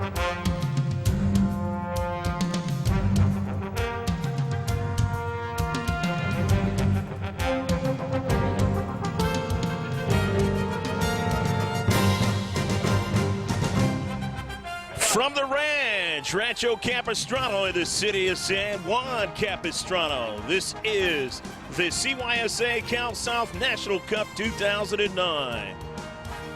From the ranch, Rancho Capistrano in the city of San Juan Capistrano, this is the CYSA Cal South National Cup 2009.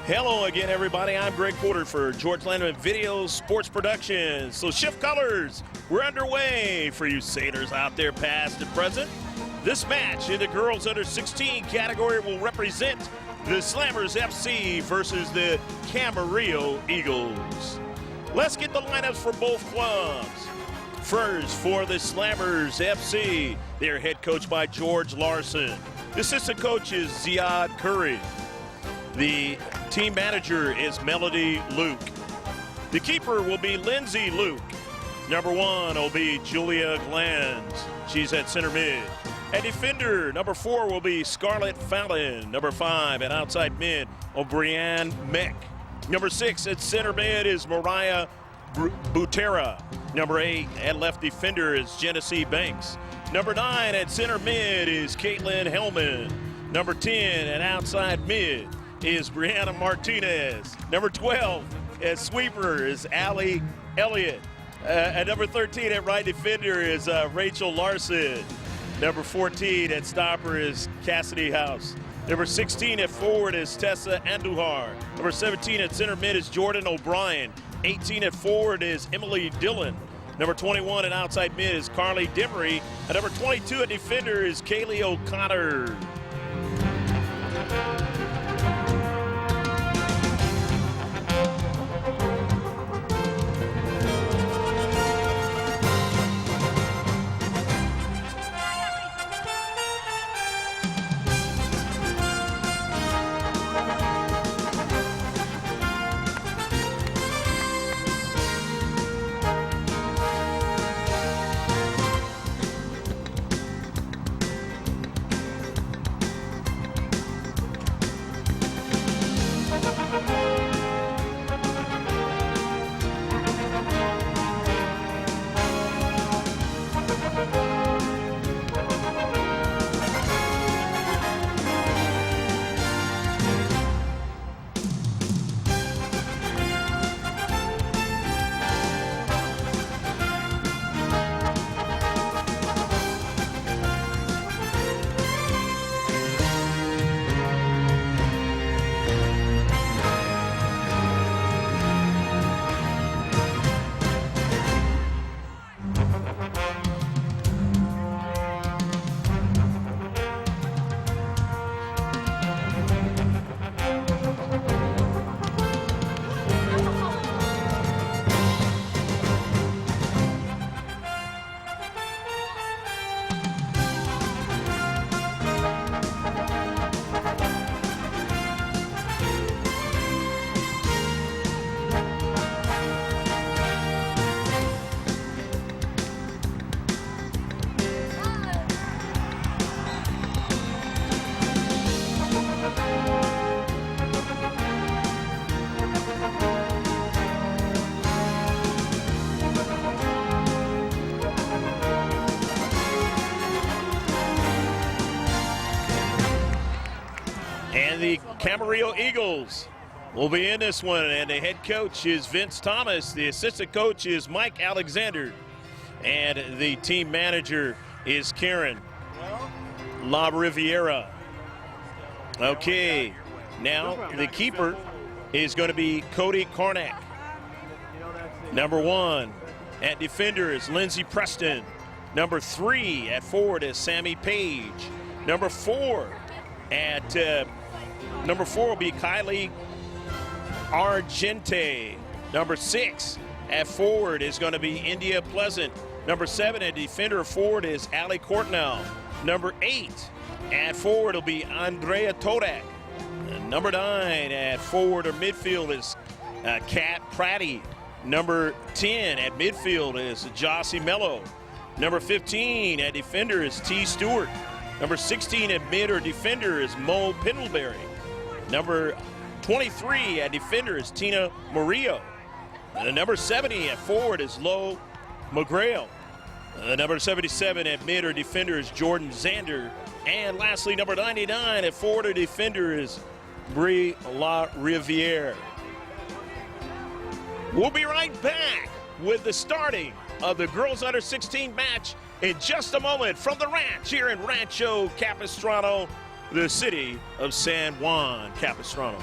Hello again, everybody. I'm Greg Porter for George Landman Video Sports Productions. So shift colors, we're underway for you sailors out there past and present. This match in the girls under 16 category will represent the Slammers FC versus the Camarillo Eagles. Let's get the lineups for both clubs. First, for the Slammers FC, they're head coached by George Larson. The assistant coach is Ziad Curry. The team manager is Melody Luke. The keeper will be Lindsay Luke. Number 1 will be Julia Glanz. She's at center mid. At defender, number 4 will be Scarlett Fallon. Number 5 at outside mid, O'Brien Meck. Number 6 at center mid is Mariah Butera. Number 8 at left defender is Genesee Banks. Number 9 at center mid is Caitlin Hellman. Number 10 at outside mid is Brianna Martinez. Number 12 at sweeper is Allie Elliott. At number 13 at right defender is Rachel Larson. Number 14 at stopper is Cassidy House. Number 16 at forward is Tessa Andujar. Number 17 at center mid is Jordan O'Brien. 18 at forward is Emily Dillon. Number 21 at outside mid is Carly Demery. And number 22 at defender is Kaylee O'Connor. And the Camarillo Eagles will be in this one, and the head coach is Vince Thomas. The assistant coach is Mike Alexander, and the team manager is Karen La Riviera. Okay, now the keeper is going to be Cody Karnak. Number 1 at defender is Lindsey Preston. Number 3 at forward is Sammy Page. Number 4 will be Kylie Argente. Number 6 at forward is going to be India Pleasant. Number 7 at defender forward is Allie Cortnell. Number 8 at forward will be Andrea Todak. And number 9 at forward or midfield is Kat Pratty. Number 10 at midfield is Jossie Mello. Number 15 at defender is T. Stewart. Number 16 at mid or defender is Mo Pendleberry. Number 23 at defender is Tina Murillo. Number 70 at forward is Lo McGrail. Number 77 at mid or defender is Jordan Zander. And lastly, number 99 at forward or defender is Brie La Riviere. We'll be right back with the starting of the girls under 16 match in just a moment from the ranch here in Rancho Capistrano, the city of San Juan Capistrano.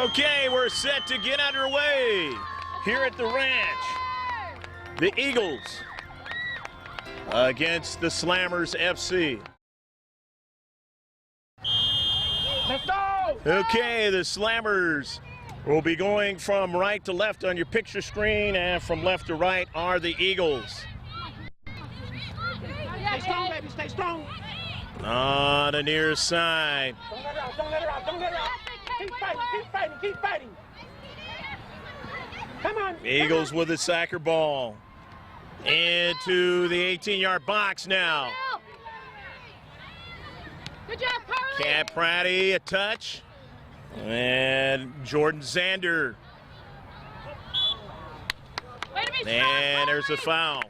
Okay, we're set to get underway here at the ranch. The Eagles against the Slammers FC. Let's go! Okay, the Slammers will be going from right to left on your picture screen, and from left to right are the Eagles. Stay strong, baby, stay strong. On the near side. Don't let her out, don't let her out, don't let her out. Keep fighting, keep fighting, keep fighting. Come on. Eagles with the soccer ball. Into the 18-yard box now. Good job, Carly. Cat Pratty, a touch. And Jordan Zander. Way to be strong, And there's a foul.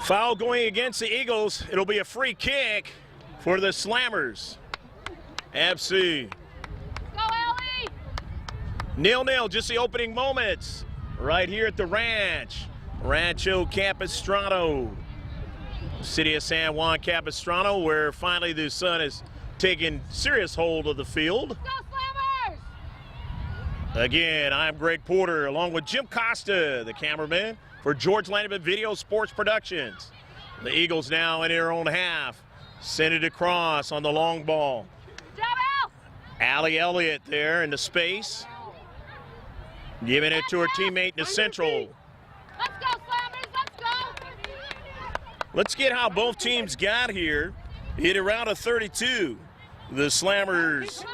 Foul going against the Eagles. It'll be a free kick for the Slammers FC. Go, Ellie. 0-0, just the opening moments right here at the ranch. Rancho Capistrano, city of San Juan Capistrano, where finally the sun has taken serious hold of the field. Go, Slammers. Again, I'm Greg Porter, along with Jim Costa, the cameraman, for George Lanneman Video Sports Productions. The Eagles now in their own half. Send it across on the long ball. Good job, Al. Allie Elliott there in the space. Giving it to her teammate in the central. Let's go, Slammers, let's go. Let's get how both teams got here. Hit around a 32. The Slammers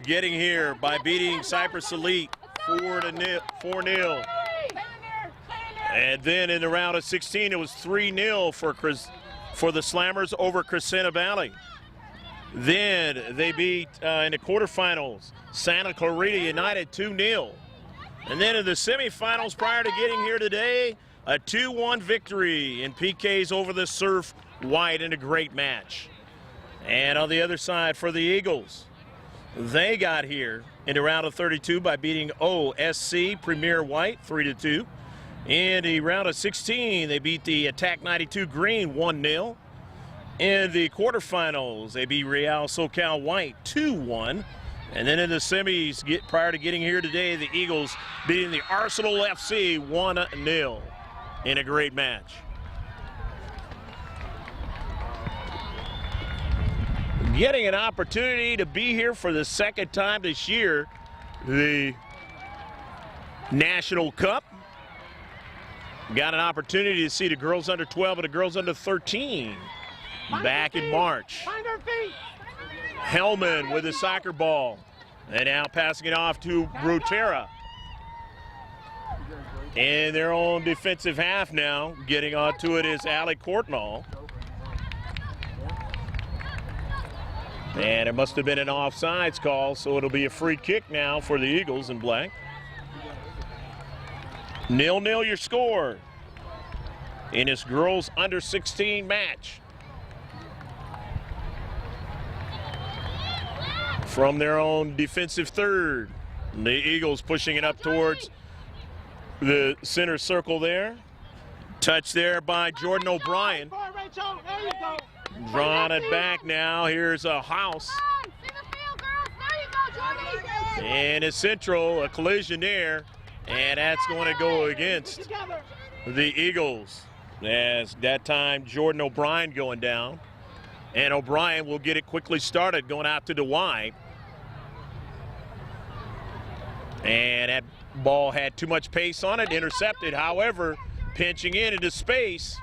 getting here by beating Cypress Elite 4-0. And then in the round of 16, it was 3-0 for the Slammers over Crescenta Valley. Then they beat in the quarterfinals Santa Clarita United 2-0. And then in the semifinals prior to getting here today, a 2-1 victory in PKs over the Surf White in a great match. And on the other side for the Eagles, they got here in the round of 32 by beating OSC Premier White 3-2. In the round of 16, they beat the Attack 92 Green 1-0. In the quarterfinals, they beat Real SoCal White 2-1. And then in the semis, prior to getting here today, the Eagles beating the Arsenal FC 1-0 in a great match. getting an opportunity to be here for the second time this year, the National Cup. Got an opportunity to see the girls under 12 and the girls under 13 back in March. Hellman with the soccer ball. And now passing it off to Rutera. In their own defensive half now. Getting onto it is Allie Courtnall. And it must have been an offsides call, so it'll be a free kick now for the Eagles in black. 0-0 your score in this girls under 16 match. From their own defensive third, the Eagles pushing it up towards the center circle there. Touch there by Jordan O'Brien. Drawing it back now. Here's a House. And a central, a collision there. And that's going to go against the Eagles. As that time, Jordan O'Brien going down. And O'Brien will get it quickly started, going out to the wide. And that ball had too much pace on it, intercepted. However, pinching into space.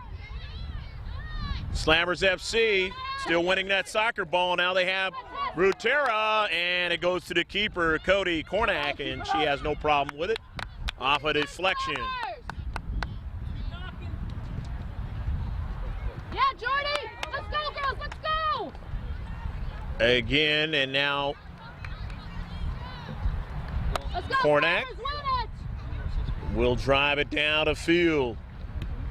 Slammers FC still winning that soccer ball. Now they have Rutera, and it goes to the keeper, Cody Cornack, and she has no problem with it. Off a deflection. Yeah, Jordy, let's go, girls, let's go. Again, and now Let's go, Cornack Slammers, win it. will drive it down the field.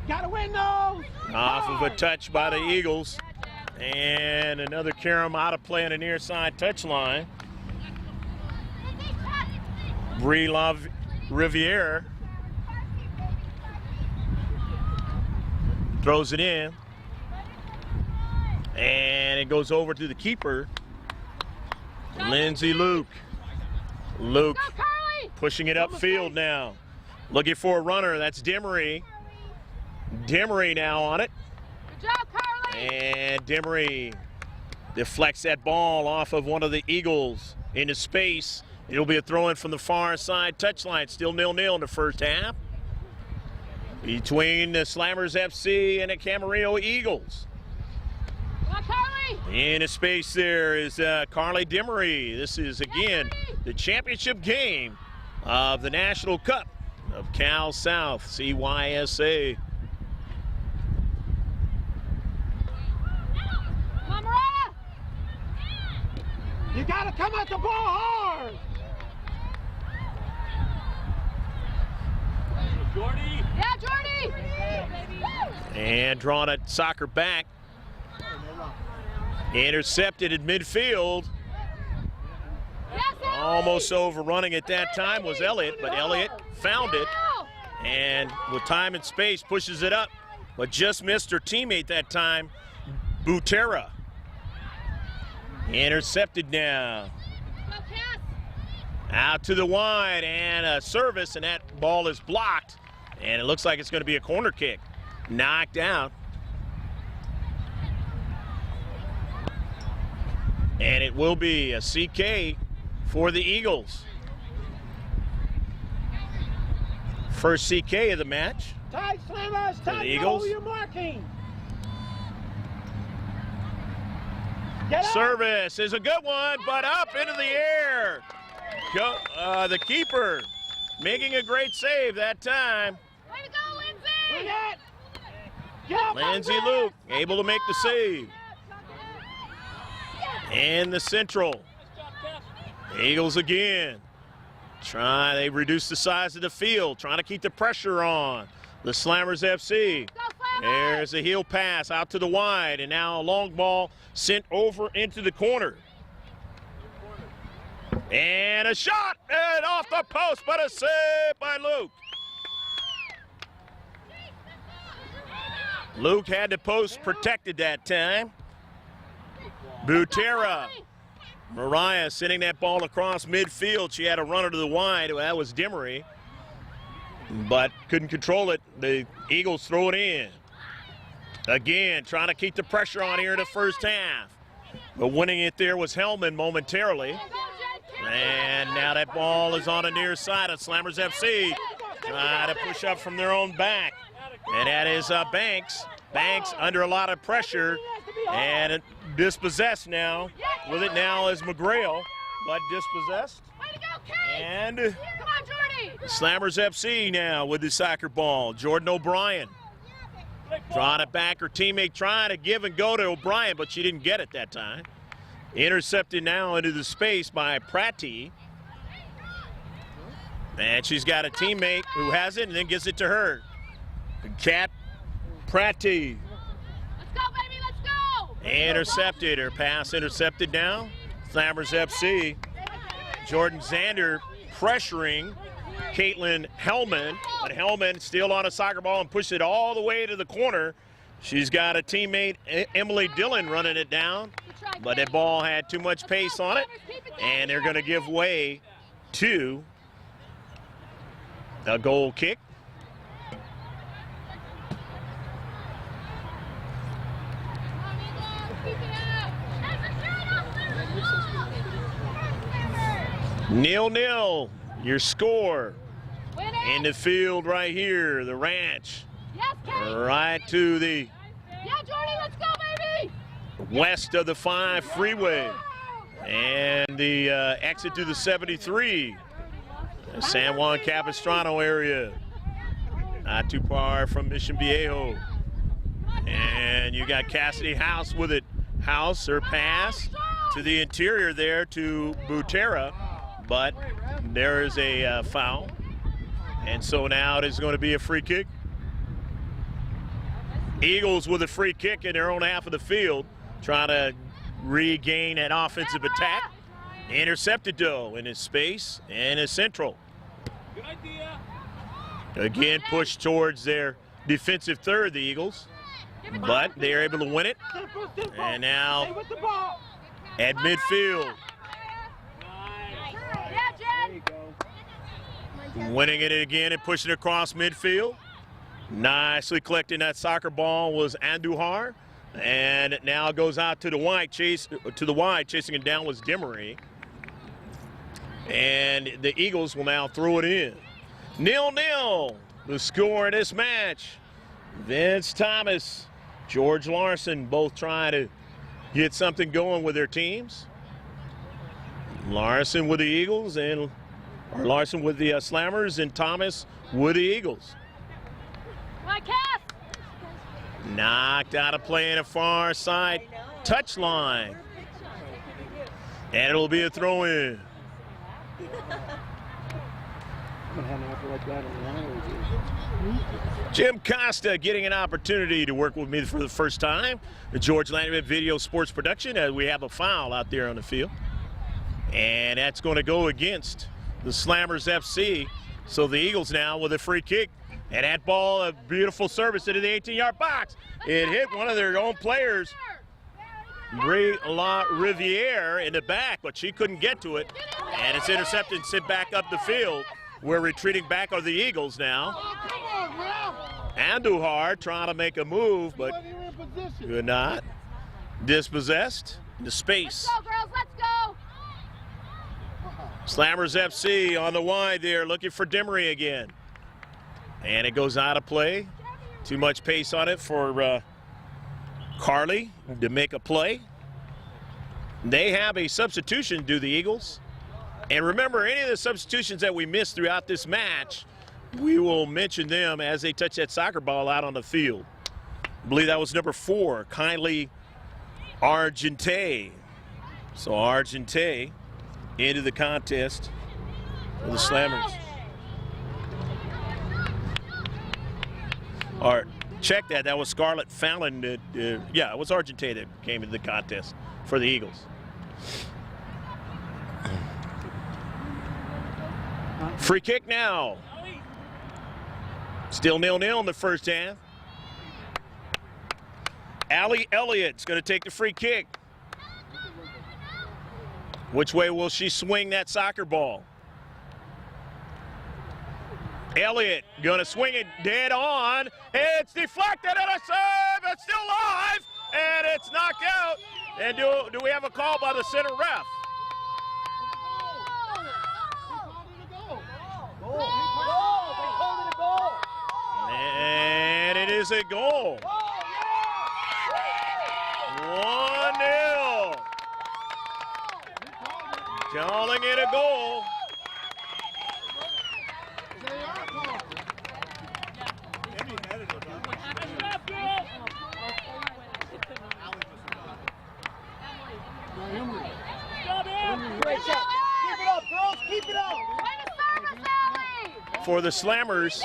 Gotta win those. Off of a touch by the Eagles. And another carom out of play on the near side touchline. Brie Riviere throws it in. And it goes over to the keeper, Lindsay Luke. Luke Go, Carly. pushing it upfield now. Looking for a runner. That's Demery. Demery now on it. Good job, Carly. And Demery deflects that ball off of one of the Eagles into space. It'll be a throw-in from the far side touchline. Still 0-0 in the first half between the Slammers FC and the Camarillo Eagles. Come on, Carly. In a space there is Carly Demery. This is, again, the championship game of the National Cup of Cal South CYSA. Come on, Mariah. You gotta come at the ball hard. Yeah, Jordy. And drawing it soccer back. Intercepted at midfield. Yes, Ellie. Almost overrunning at that time was Elliott, but Elliott found it. And with time and space, pushes it up. But just missed her teammate that time, Butera. Intercepted now. Go, Cass. Out to the wide, and a service, and that ball is blocked. And it looks like it's going to be a corner kick. Knocked out. And it will be a CK for the Eagles. First CK of the match. Tight, Slammers, the tight, Eagles. know who you're marking. Get up. Service is a good one, but up into the air. The keeper making a great save that time. Way to go, Bring Lindsay. it. Get up, Lindsay Lindsay. Luke able to make the save. And the central. Eagles again. They reduce the size of the field, trying to keep the pressure on. The Slammers FC. Go, Slammers. There's a heel pass out to the wide, and now a long ball sent over into the corner. And a shot, and off the post, but a save by Luke. Luke had the post protected that time. Butera. Mariah sending that ball across midfield. She had a runner to the wide. That was Demery. But couldn't control it. The Eagles throw it in. Again, trying to keep the pressure on here in the first half. But winning it there was Hellman momentarily. And now that ball is on the near side of Slammers FC. Trying to push up from their own back. And that is Banks. Banks under a lot of pressure. And dispossessed now. With it now is McGrail, but dispossessed. And Slammers FC now with the soccer ball. Jordan O'Brien trying to back her teammate, trying to give and go to O'Brien, but she didn't get it that time. Intercepted now into the space by Pratty. And she's got a teammate who has it and then gives it to her. Kat Pratty. Let's go, baby, let's go! Intercepted. Her pass intercepted now. Slammers FC. Jordan Zander pressuring Caitlin Hellman, but Hellman still on a soccer ball and pushed it all the way to the corner. She's got a teammate, Emily Dillon, running it down, but that ball had too much pace on it, and they're going to give way to a goal kick. Nil-nil, your score in the field right here, the ranch, right to the west of the 5 freeway, and the exit to the 73, the San Juan Capistrano area, not too far from Mission Viejo. And you got Cassidy House with it. House, her pass to the interior there to Butera. But there is a foul, and so now it is going to be a free kick. Eagles with a free kick in their own half of the field, trying to regain an offensive attack. Intercepted though in his space and is central. Again, pushed towards their defensive third, the Eagles, but they are able to win it. And now at midfield. Winning it again and pushing it across midfield. Nicely collecting that soccer ball was Andujar, and it now goes out to the wide. Chasing it down was Demery. And the Eagles will now throw it in. 0-0, the score in this match. Vince Thomas, George Larson, both trying to get something going with their teams. Larson with the Eagles, and Larson with the Slammers, and Thomas with the Eagles. Knocked out of play in a far side touchline. And it'll be a throw-in. Jim Costa getting an opportunity to work with me for the first time. The George Landerman Video Sports Production, as we have a foul out there on the field. And that's going to go against the Slammers FC. So the Eagles now with a free kick. And that ball, a beautiful service into the 18-yard box. It hit one of their own players, Brie La Riviere, in the back, but she couldn't get to it. And it's intercepted and sent back up the field. We're retreating back are the Eagles now. Andujar trying to make a move, but could not. Dispossessed into space. Let's go, girls, let's go. Slammers FC on the wide there, looking for Demery again. And it goes out of play. Too much pace on it for Carly to make a play. They have a substitution, do the Eagles. And remember, any of the substitutions that we missed throughout this match, we will mention them as they touch that soccer ball out on the field. I believe that was number 4, Kylie Argente. So Argente into the contest for the Slammers. Or check that. That was Scarlett Fallon. Yeah, it was Argente that came into the contest for the Eagles. Free kick now. Still 0-0 in the first half. Allie Elliott's going to take the free kick. Which way will she swing that soccer ball? Elliott going to swing it dead on. It's deflected and a save. It's still live, and it's knocked out. And do we have a call by the center ref? And it is a goal. 1-0. Calling it a goal. For the Slammers,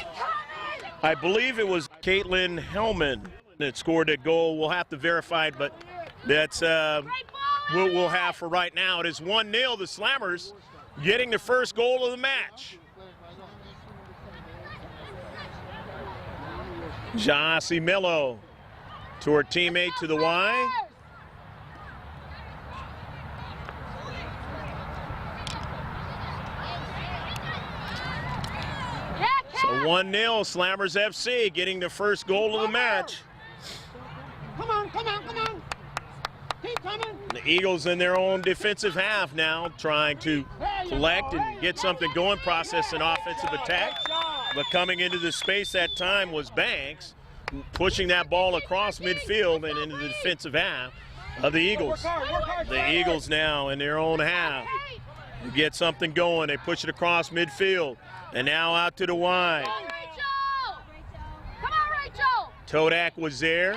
I believe it was Caitlin Hellman that scored that goal. We'll have to verify it, but that's we'll have for right now. It is 1-0, the Slammers getting the first goal of the match. Jossie Mello to her teammate to the Y. So 1-0, Slammers FC getting the first goal of the match. Come on, come on, come on. Keep coming. The Eagles in their own defensive half now trying to collect and get something going, process an offensive attack. But coming into the space that time was Banks, pushing that ball across midfield and into the defensive half of the Eagles. The Eagles now in their own half get something going. They push it across midfield. And now out to the Y. Come on, Rachel! Todak was there.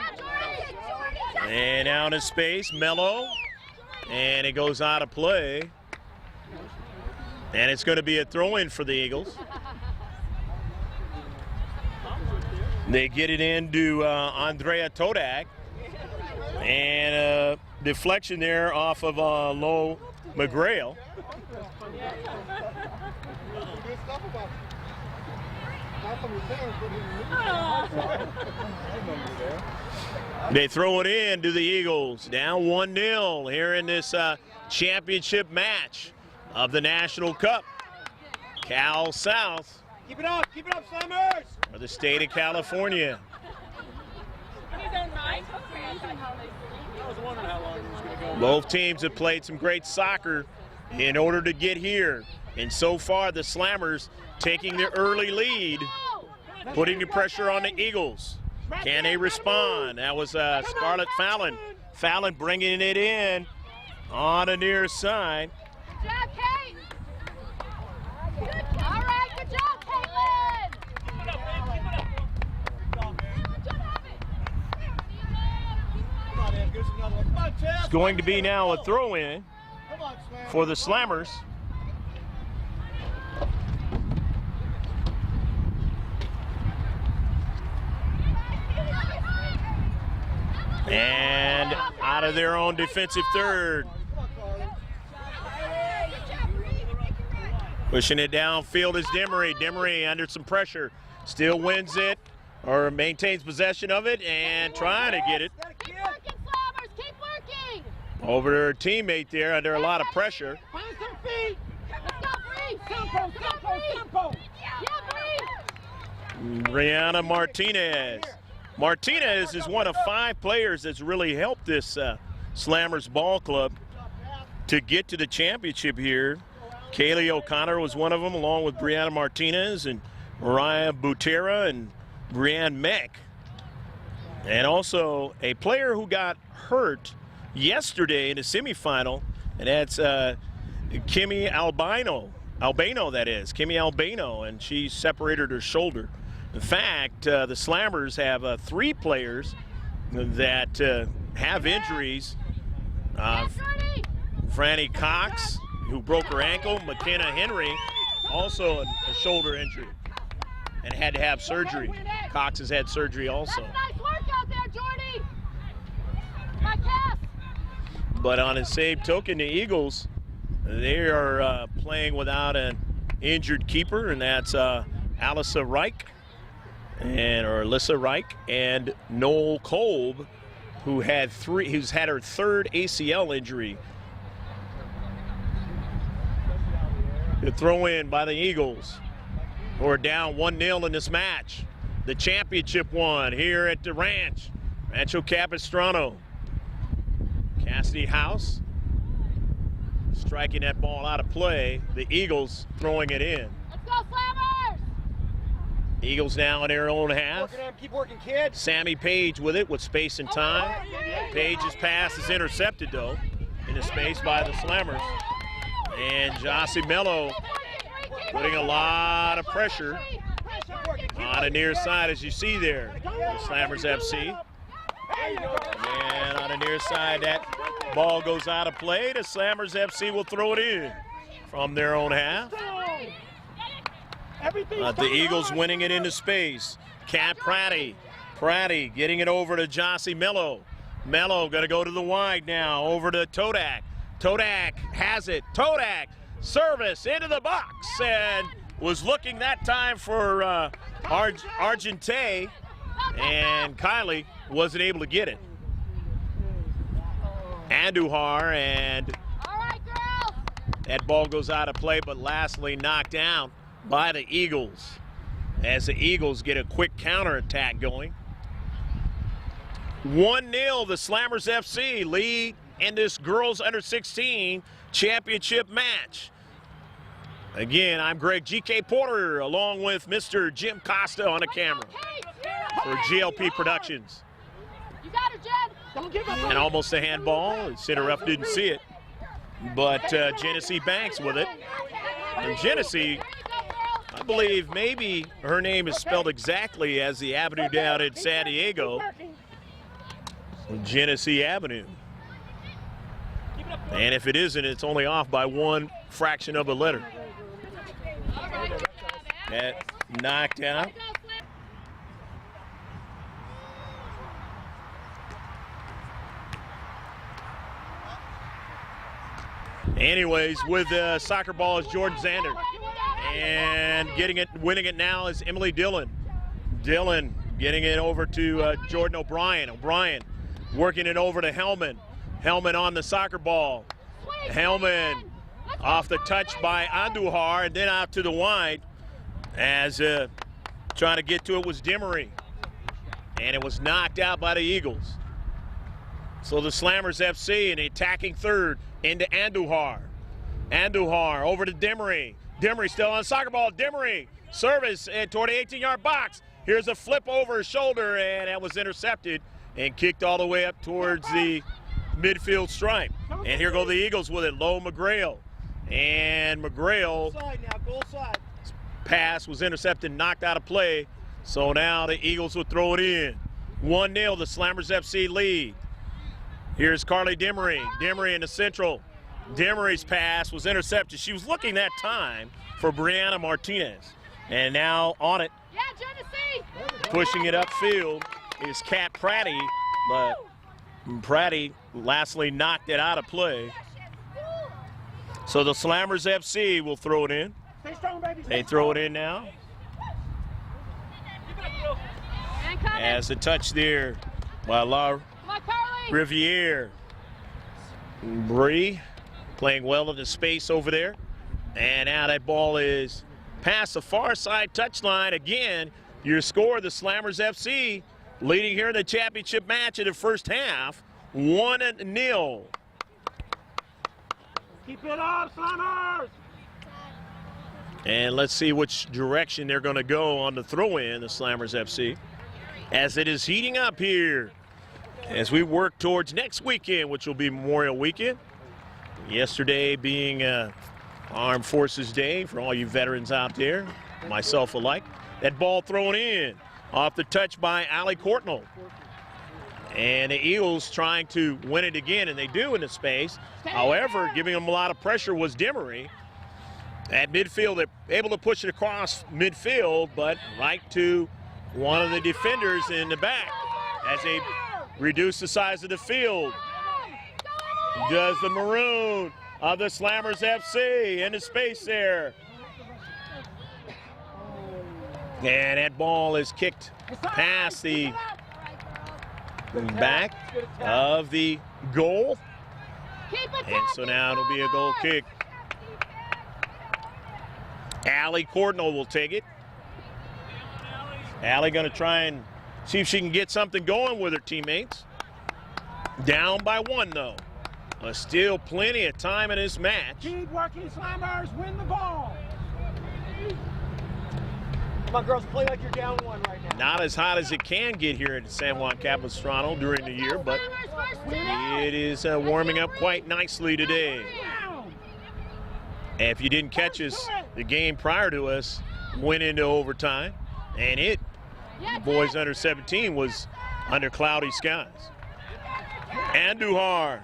And out of space, Mello. And it goes out of play. And it's going to be a throw-in for the Eagles. They get it into Andrea Todak. And a deflection there off of Lo McGrail. They throw it in to the Eagles. Down 1-0 here in this championship match of the National Cup. Cal South. Keep it up, Slammers! For the state of California. Both teams have played some great soccer in order to get here. And so far, the Slammers taking their early lead, putting the pressure on the Eagles. Can they respond? That was Scarlett Fallon. Fallon bringing it in on the near side. Good job, Kate! All right, good job, Caitlin! It's going to be now a throw-in for the Slammers. And out of their own defensive third. Pushing it downfield is Demery. Demery under some pressure. Still wins it or maintains possession of it and trying to get it. Keep working, Slammers, keep working! Over to her teammate there under a lot of pressure. Find some feet! Let's go, Bree! Tempo! Yeah, Bree! Brianna Martinez. Martinez is one of 5 players that's really helped this Slammers ball club to get to the championship here. Kaylee O'Connor was one of them, along with Brianna Martinez and Mariah Butera and Brianne Meck. And also a player who got hurt yesterday in the semifinal, and that's Kimmy Albino, that is, Kimmy Albino, and she separated her shoulder. In fact, the Slammers have 3 players that have injuries. Franny Cox, who broke her ankle. McKenna Henry, also a shoulder injury and had to have surgery. Cox has had surgery also. That's nice work out there, Jordy! My calf! But on the same token, the Eagles, they are playing without an injured keeper, and that's Alyssa Reich. Alyssa Reich and Noel Kolb, who's had her 3rd ACL injury. The throw in by the Eagles, who are down 1-0 in this match. The championship one here at the Rancho Capistrano. Cassidy House striking that ball out of play. The Eagles throwing it in. Let's go, Slammers! Eagles now in their own half. Keep working, kids. Sammy Page with it with space and time. Page's pass is intercepted though in the space by the Slammers. And Jossie Mello putting a lot of pressure on the near side as you see there. The Slammers FC. And on the near side that ball goes out of play. The Slammers FC will throw it in from their own half. The Eagles winning it into space. Cat Pratty getting it over to Jossie Mello. Mello gonna go to the wide now, over to Todak. Todak has it. Todak, service into the box, and was looking that time for Argente, and Kylie wasn't able to get it. Andujar, and that ball goes out of play, but lastly knocked down by the Eagles as the Eagles get a quick counterattack going. 1-0, the Slammers FC lead in this girls under 16 championship match. Again, I'm Greg G.K. Porter along with Mr. Jim Costa on the camera for GLP Productions. You got her, Jen. Don't give up. And almost a handball. The center ref didn't see it, but Genesee Banks with it. And Genesee, I believe maybe her name is spelled exactly as the avenue down in San Diego. Genesee Avenue. And if it isn't, it's only off by one fraction of a letter. That knocked out. Anyways, with the soccer ball is Jordan Zander. And winning it now is Emily Dillon. Dillon getting it over to Jordan O'Brien. O'Brien working it over to Hellman. Hellman on the soccer ball. Hellman off the touch by Andujar, and then out to the wide as trying to get to it was Demery. And it was knocked out by the Eagles. So the Slammers FC in the attacking third into Andujar. Andujar over to Demery. Demery still on soccer ball. Demery service toward the 18-yard box. Here's a flip over his shoulder, and that was intercepted and kicked all the way up towards the midfield stripe. And here go the Eagles with it. Low McGrail. And McGrail pass was intercepted, knocked out of play. So now the Eagles will throw it in. 1-0, the Slammers FC lead. Here's Carly Demery. Demery in the central. Demery's pass was intercepted. She was looking that time for Brianna Martinez. And now on it, pushing it upfield is Kat Pratty, but Pratty lastly knocked it out of play. So the Slammers FC will throw it in. They throw it in now. As a touch there by La Riviere. Bree playing well in the space over there. And now that ball is past the far side touchline. Again, your score, the Slammers FC leading here in the championship match in the first half, 1-0. Keep it up, Slammers! And let's see which direction they're going to go on the throw-in, the Slammers FC, as it is heating up here as we work towards next weekend, which will be Memorial Weekend. Yesterday being Armed Forces Day for all you veterans out there, myself alike. That ball thrown in off the touch by Allie Courtnall. And the Eagles trying to win it again, and they do in the space. However, giving them a lot of pressure was Demery. At midfield, they're able to push it across midfield, but right to one of the defenders in the back as they reduce the size of the field. Does the maroon of the Slammers FC into space there. And that ball is kicked past the back of the goal. And so now it'll be a goal kick. Allie Courtnall will take it. Allie going to try and see if she can get something going with her teammates. Down by one, though. but still plenty of time in this match. Keep working, Slammers. Win the ball. Come on, girls. Play like you're down one right now. Not as hot as it can get here at San Juan Capistrano during the year, but it is warming up quite nicely today. And if you didn't catch us, the game prior to us went into overtime, and boys under 17 was under cloudy skies. Andujar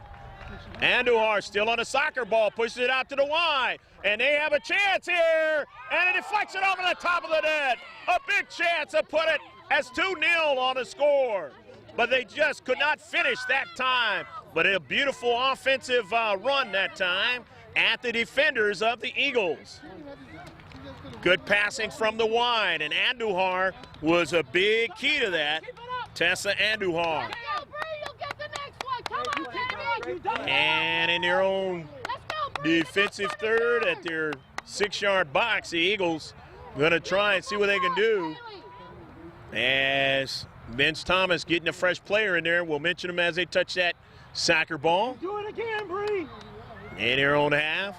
still on a soccer ball, pushes it out to the Y, and they have a chance here, and it deflects it over the top of the net. A big chance to put it as 2-0 on the score, but they just could not finish that time. But a beautiful offensive run that time at the defenders of the Eagles. Good passing from the wide, and Andujar was a big key to that. Tessa Andujar. And in their own defensive third at their 6-yard box, the Eagles going to try and see what they can do. As Vince Thomas getting a fresh player in there. We'll mention them as they touch that soccer ball. Do it again, Bree. In their own half.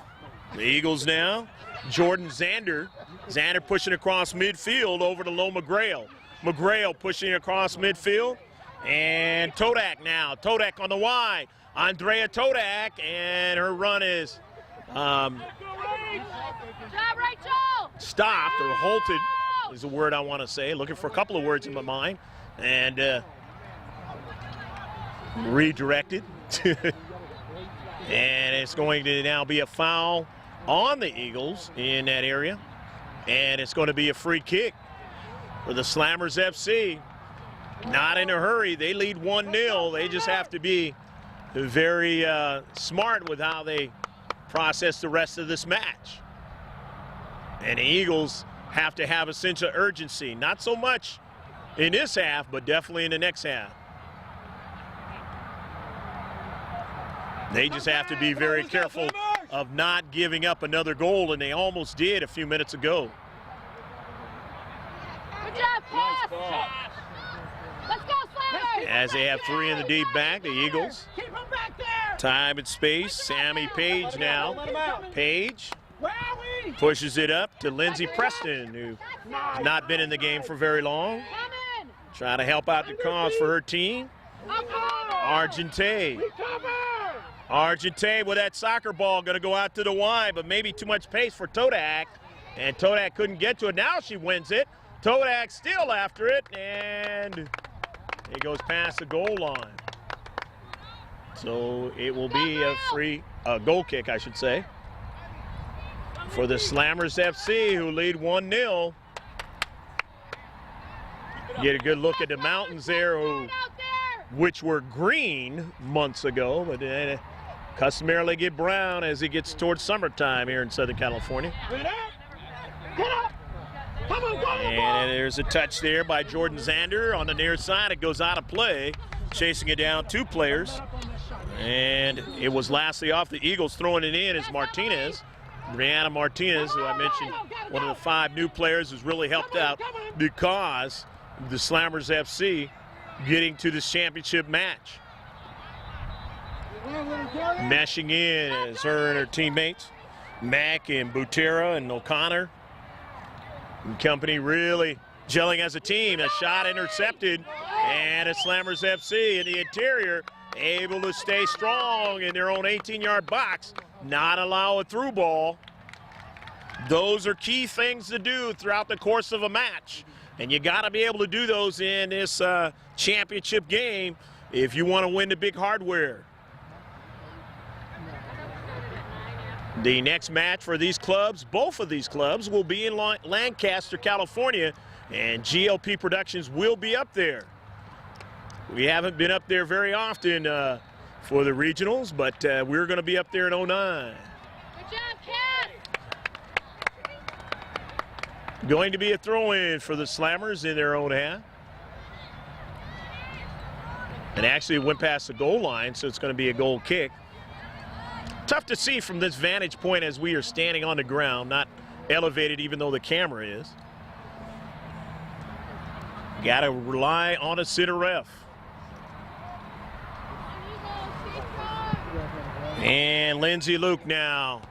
The Eagles now. Jordan Zander. Zander pushing across midfield over to Lo McGrail. McGrail pushing across midfield. And Todak now. Todak on the wide. Andrea Todak, and her run is stopped or halted is the word I want to say. Looking for a couple of words in my mind. And redirected. And it's going to now be a foul on the Eagles in that area. And it's going to be a free kick for the Slammers FC. Not in a hurry. They lead 1-0. They just have to be very smart with how they process the rest of this match. And the Eagles have to have a sense of urgency. Not so much in this half, but definitely in the next half. They just have to be very careful of not giving up another goal, and they almost did a few minutes ago. Good job, pass. Let's go, Slammers. As they have 3 in the deep back, the Eagles. Keep them back there. Time and space. Sammy Page now. Page Where are we? pushes it up to Lindsey Preston, who has not been in the game for very long. Come in. Trying to help out the cause for her team. Argentay. Argentay with that soccer ball going to go out to the Y, but maybe too much pace for Todak. And Todak couldn't get to it. Now she wins it. Todak still after it, and it goes past the goal line. So it will be a goal kick, I should say, for the Slammers FC, who lead 1-0. Get a good look at the mountains there, which were green months ago, but they customarily get brown as it gets towards summertime here in Southern California. Get up. Come on, go. And there's a touch there by Jordan Zander on the near side. It goes out of play, chasing it down 2 players. And it was lastly off the Eagles. Throwing it in is Martinez. Brianna Martinez, who I mentioned, one of the 5 new players, who's really helped out because the Slammers FC getting to this championship match. Meshing in as her and her teammates, Mack and Butera and O'Connor and company, really gelling as a team. A shot intercepted, and a Slammers FC in the interior able to stay strong in their own 18-yard box, not allow a through ball. Those are key things to do throughout the course of a match, and you got to be able to do those in this championship game if you want to win the big hardware. The next match for these clubs, both of these clubs, will be in Lancaster, California, and GLP Productions will be up there. We haven't been up there very often for the regionals, but we're going to be up there in 09. Good job, Cat. Going to be a throw-in for the Slammers in their own half. And actually it went past the goal line, so it's going to be a goal kick. Tough to see from this vantage point as we are standing on the ground, not elevated even though the camera is. Got to rely on a center ref. And Lindsay Luke now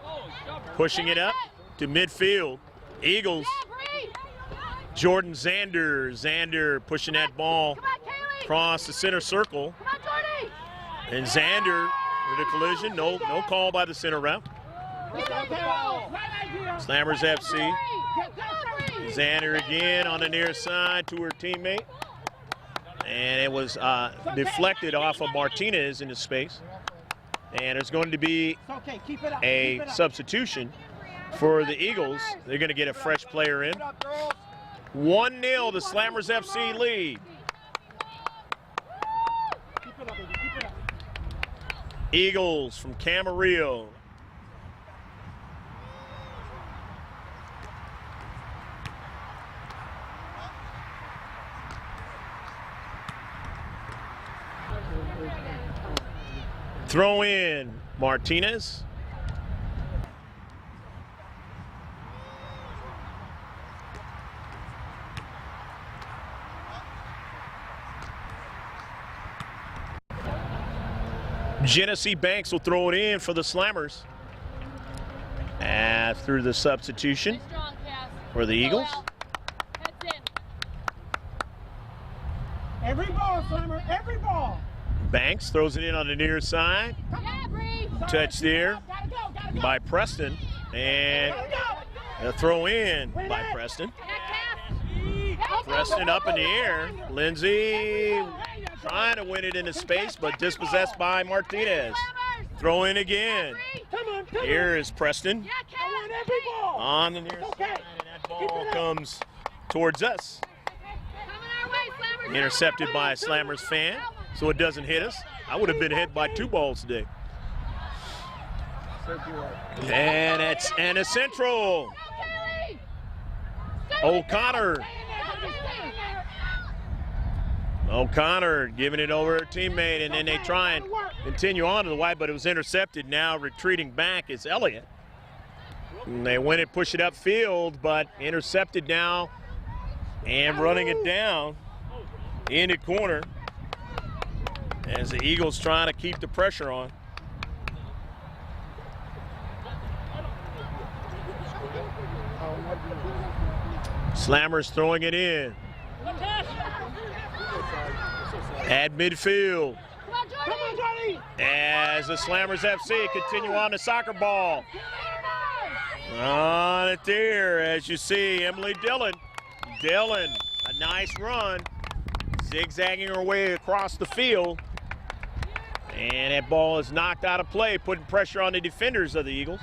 pushing it up to midfield. Eagles. Jordan Zander. Zander pushing that ball across the center circle. And Zander with a collision. No call by the center ref. Slammers FC. Zander again on the near side to her teammate. And it was deflected off of Martinez into space. And there's going to be a substitution for the Eagles. They're going to get a fresh player in. 1-0, the Slammers FC lead. Eagles from Camarillo. Throw in Martinez. Genesee Banks will throw it in for the Slammers. Through the substitution for the Eagles. Every ball, Slammer, every ball. Banks throws it in on the near side. Touch there by Preston. And a throw in by Preston. Preston up in the air. Lindsay trying to win it into space, but dispossessed by Martinez. Throw in again. Here is Preston on the near side, and that ball comes towards us. Intercepted by a Slammers fan, so it doesn't hit us. I would have been hit by 2 balls today. And a central. O'Connor giving it over her teammate, and then they try and continue on to the wide, but it was intercepted. Now retreating back is Elliott. And they win it, push it upfield, but intercepted now and running it down in the corner as the Eagles trying to keep the pressure on. Slammers throwing it in. At midfield. As the Slammers FC continue on the soccer ball. On it there, as you see, Emily Dillon. Dillon, a nice run. Zigzagging her way across the field. And that ball is knocked out of play, putting pressure on the defenders of the Eagles.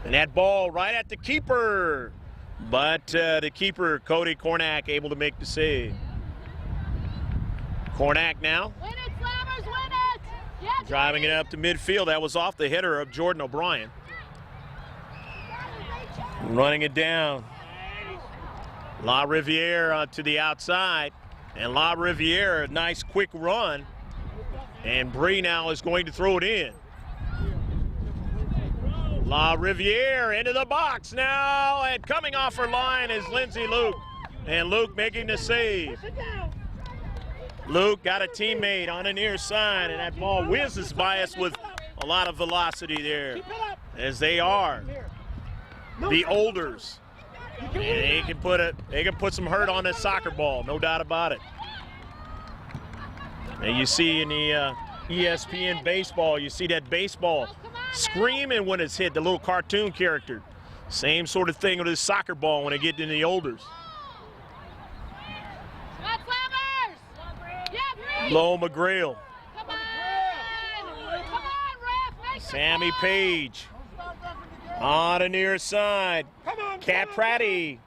And that ball right at the keeper. But the keeper, Cody Cornack, able to make the save. Cornack now. Win it, Slammers, win it! Yeah, driving it up to midfield. That was off the header of Jordan O'Brien. Running it down. La Riviere to the outside. And La Riviere, a nice quick run. And Bree now is going to throw it in. La Riviere into the box now. And coming off her line is Lindsay Luke. And Luke making the save. Luke got a teammate on the near side, and that ball whizzes by us with a lot of velocity there, as they are the Olders. And they can put some hurt on this soccer ball, no doubt about it. And you see in the ESPN baseball, you see that baseball screaming when it's hit, the little cartoon character. Same sort of thing with this soccer ball when they get in the Olders. Low McGrail. Come on, ref. Sammy Page on the near side. Kat Pratty.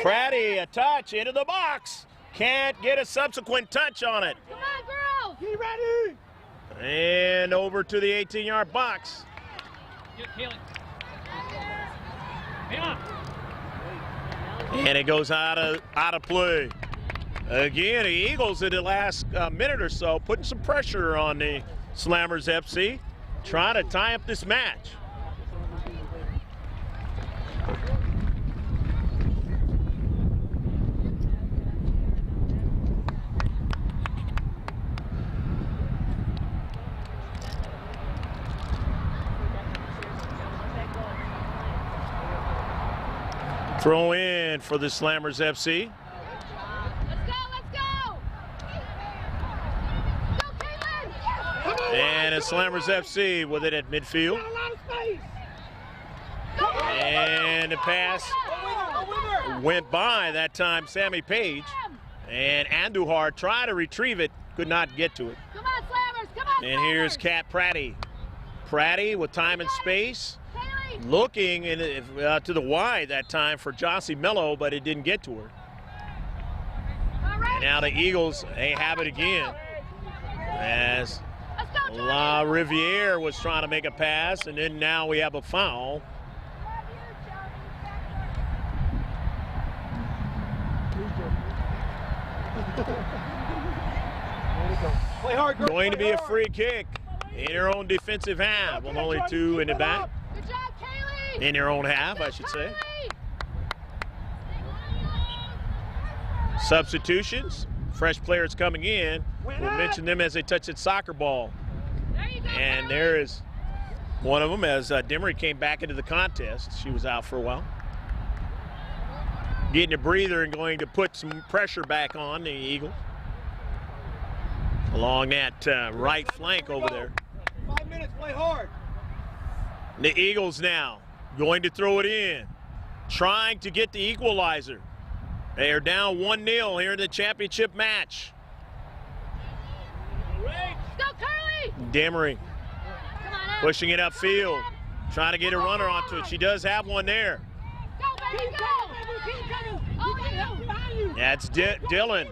Pratty, a touch into the box. Can't get a subsequent touch on it. Come on, girls. Get ready. And over to the 18-yard box. And it goes out of play. Again, the Eagles in the last minute or so putting some pressure on the Slammers FC, trying to tie up this match. Throw in for the Slammers FC. And it's Slammers FC with it at midfield. And the pass went by that time, Sammy Page. And Andujar tried to retrieve it, could not get to it. Come on, Slammers, come on, and here's Kat Pratty. Pratty with time and space. Looking to the wide that time for Jossie Mello, but it didn't get to her. And now the Eagles, they have it again. As La Riviere was trying to make a pass, and then now we have a foul. Play hard, girl. Going to be a free kick in your own defensive half, with only 2 in the back. Good job, Kaylee. In your own half, I should say. Substitutions, fresh players coming in. We'll mention them as they touch that soccer ball. There you go, And there is one of them as Demery came back into the contest. She was out for a while. Getting a breather and going to put some pressure back on the Eagles. Along that right flank over there. 5 minutes, play hard. The Eagles now going to throw it in, trying to get the equalizer. They are down 1-0 here in the championship match. Go, Curly. Demery Come on out. pushing it upfield, trying to get a runner onto it. She does have one there. Go, baby, go. Oh, That's Dylan.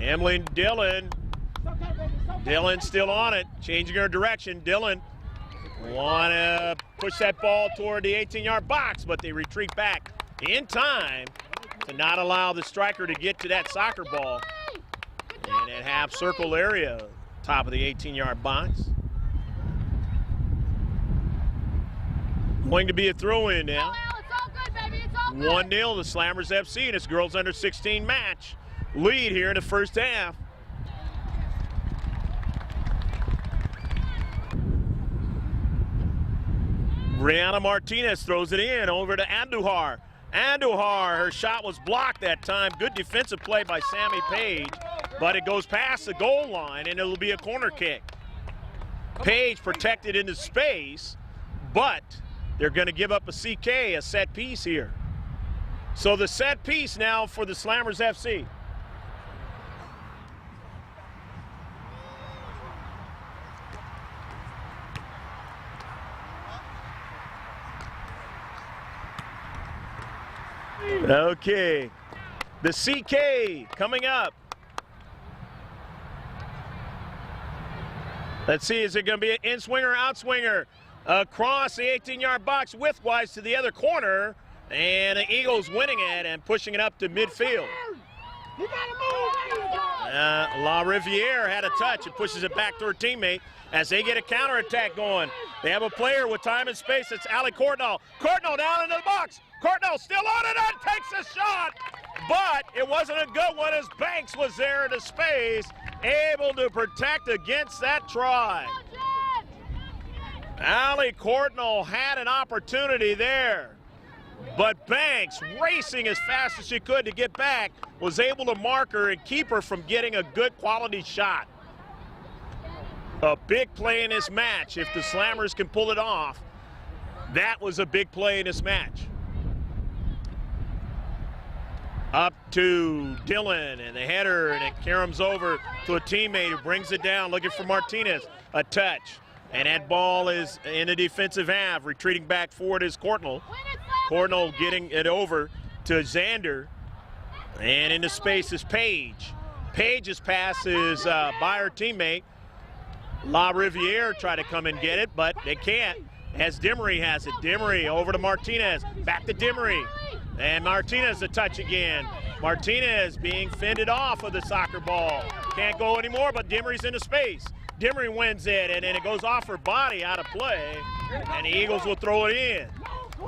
Emily Dylan. Dylan still on it, changing her direction. Dylan want to push that ball toward the 18-yard box, but they retreat back in time to not allow the striker to get to that soccer ball. And at half circle area, top of the 18-yard box. Going to be a throw-in now. It's all good, baby. It's all good. 1-0 the Slammers FC in this girls under 16 match. Lead here in the first half. Brianna Martinez throws it in over to Andujar. Andujar, her shot was blocked that time. Good defensive play by Sammy Page, but it goes past the goal line and it'll be a corner kick. Page protected into space, but they're going to give up a CK, a set piece here. So the set piece now for the Slammers FC. Okay, the CK coming up. Let's see, is it going to be an in-swinger, out-swinger? Across the 18-yard box widthwise to the other corner, and the Eagles winning it and pushing it up to midfield. La Riviere had a touch and pushes it back to her teammate as they get a counterattack going. They have a player with time and space. It's Allie Courtnall. Courtnall down into the box. Courtnall still on it and takes a shot, but it wasn't a good one as Banks was there in the space, able to protect against that try. Allie Courtnall had an opportunity there, but Banks, racing as fast as she could to get back, was able to mark her and keep her from getting a good quality shot. A big play in this match. If the Slammers can pull it off, that was a big play in this match. Up to Dylan, and the header, and it caroms over to a teammate who brings it down, looking for Martinez. A touch, and that ball is in the defensive half. Retreating back forward is Courtnall. Courtnall getting it over to Xander, and into space is Page. Page's pass is by her teammate. La Riviere try to come and get it, but they can't, as Demery has it. Demery over to Martinez, back to Demery. And Martinez a touch again. Martinez being fended off of the soccer ball. Can't go anymore, but Demery's into space. Demery wins it, and then it goes off her body out of play, and the Eagles will throw it in.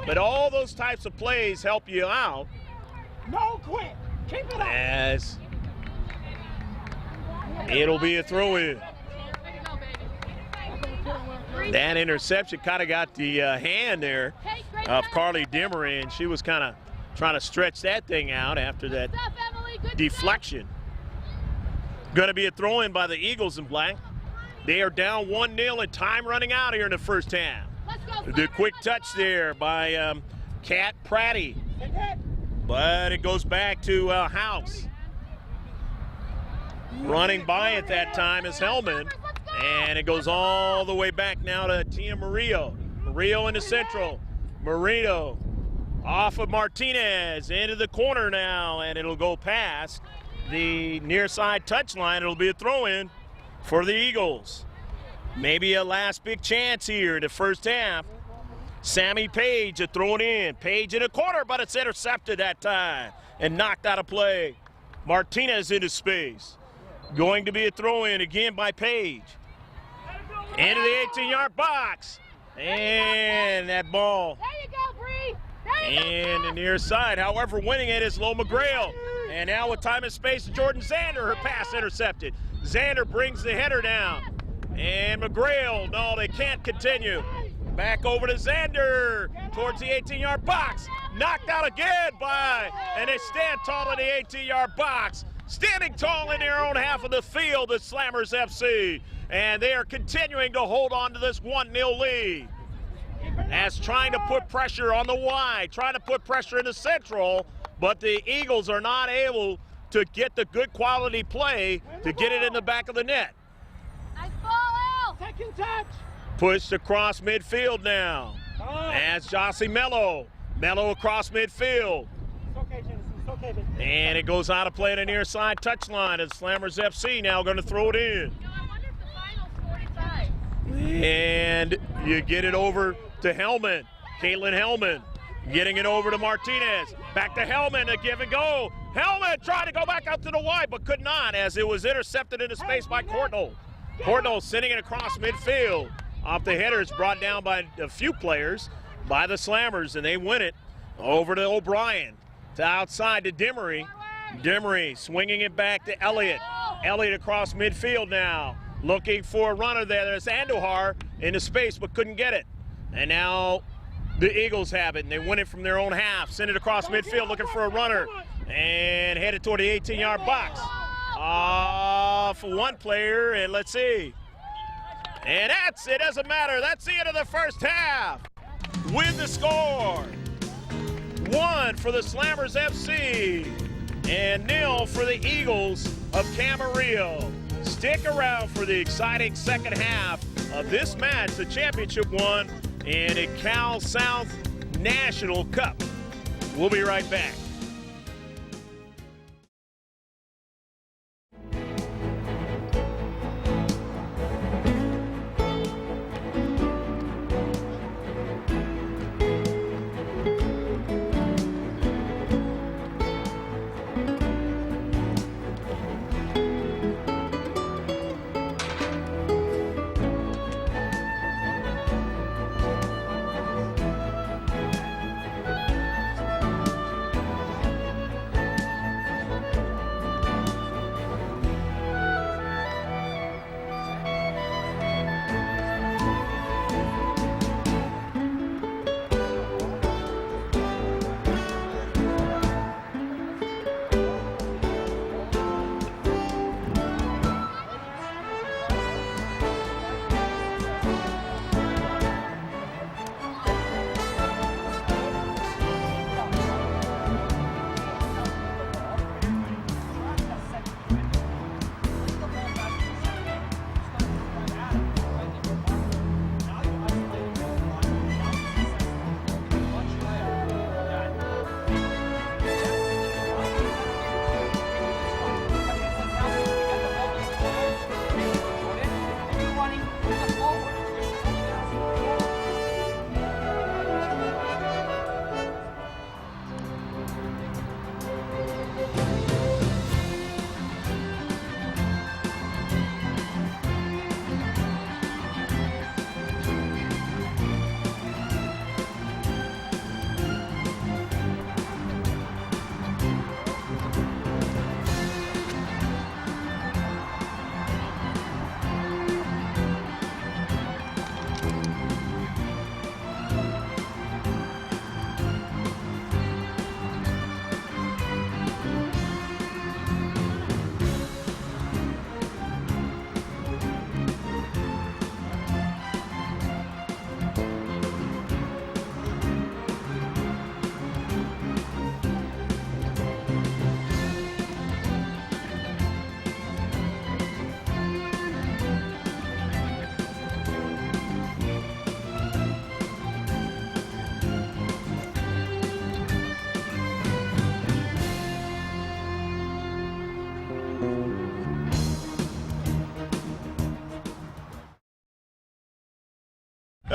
But all those types of plays help you out. No quit. Keep it up. As it'll be a throw-in. That interception kind of got the hand there of Carly Demery, and she was kind of Trying to stretch that thing out after that Good stuff, Emily. Good deflection. Going to be a throw-in by the Eagles in black. They are down 1-0 and time running out here in the first half. Let's go, The quick touch there by Kat Pratty. But it goes back to House. Running by at that time is Hellman. And it goes all the way back now to Tia Murillo. Murillo into central. Marino off of Martinez into the corner now, and it'll go past the near side touchline. It'll be a throw-in for the Eagles. Maybe a last big chance here in the first half. Sammy Page to throw it in. Page in the corner, but it's intercepted that time and knocked out of play. Martinez into space. Going to be a throw-in again by Page. Into the 18-yard box. And that ball There you go, Bree. There you in go. the near side. However, winning it is Lo McGrail. And now with time and space, Jordan Zander, her pass intercepted. Zander brings the header down. And McGrail, no, they can't continue. Back over to Zander towards the 18-yard box. Knocked out again by, and they stand tall in the 18-yard box. Standing tall in their own half of the field, the Slammers FC. And they are continuing to hold on to this 1-0 lead. As trying to put pressure on the wide, trying to put pressure in the central, but the Eagles are not able to get the good quality play to get it in the back of the net. Nice ball, Al. Second touch. Pushed across midfield now. As Jossie Mello. Mello across midfield. It's okay, Genesis. It's okay, baby. And it goes out of play on the near side touchline. And Slammers FC now going to throw it in. You know, I wonder if the final's 45. And you get it over to Hellman. Caitlin Hellman getting it over to Martinez. Back to Hellman, a give and go. Hellman tried to go back out to the wide, but could not as it was intercepted into space by Courtnall. Courtnall sending it across midfield. Off the header, it's brought down by a few players by the Slammers, and they win it over to O'Brien. To outside to Demery. Demery swinging it back to Elliott. Elliott across midfield now. Looking for a runner there. There's Andujar into space, but couldn't get it. And now the Eagles have it, and they win it from their own half. Send it across midfield, looking for a runner. And headed toward the 18-yard box. Off one player, and let's see. And it doesn't matter. That's the end of the first half. With the score. 1 for the Slammers FC and 0 for the Eagles of Camarillo. Stick around for the exciting second half of this match, the championship one in a Cal South National Cup. We'll be right back.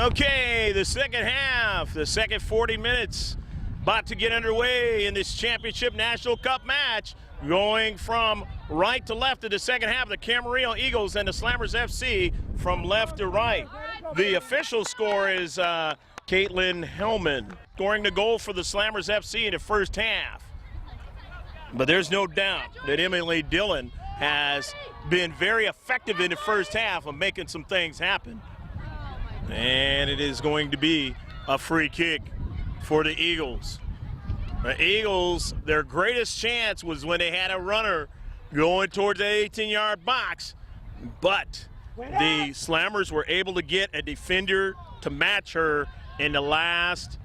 Okay, the second half, the second 40 minutes about to get underway in this championship National Cup match. Going from right to left in the second half, the Camarillo Eagles and the Slammers FC from left to right. The official score is Caitlin Hellman scoring the goal for the Slammers FC in the first half. But there's no doubt that Emily Dillon has been very effective in the first half of making some things happen. And it is going to be a free kick for the Eagles. The Eagles, their greatest chance was when they had a runner going towards the 18-yard box, but the Slammers were able to get a defender to match her in the last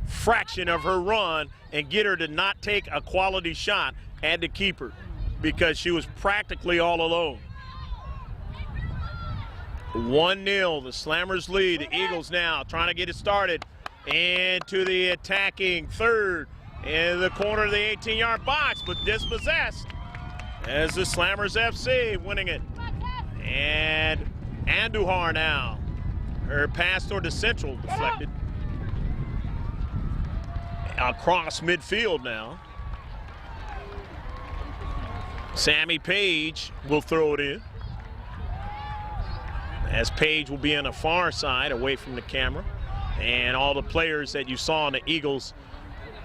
fraction of her run and get her to not take a quality shot at the keeper because she was practically all alone. 1-0, the Slammers lead. The Eagles now trying to get it started into the attacking third in the corner of the 18-yard box, but dispossessed as the Slammers FC winning it. And Andujar now, her pass toward the central deflected. Across midfield now. Sammy Page will throw it in, as Page will be on the far side away from the camera. And all the players that you saw on the Eagles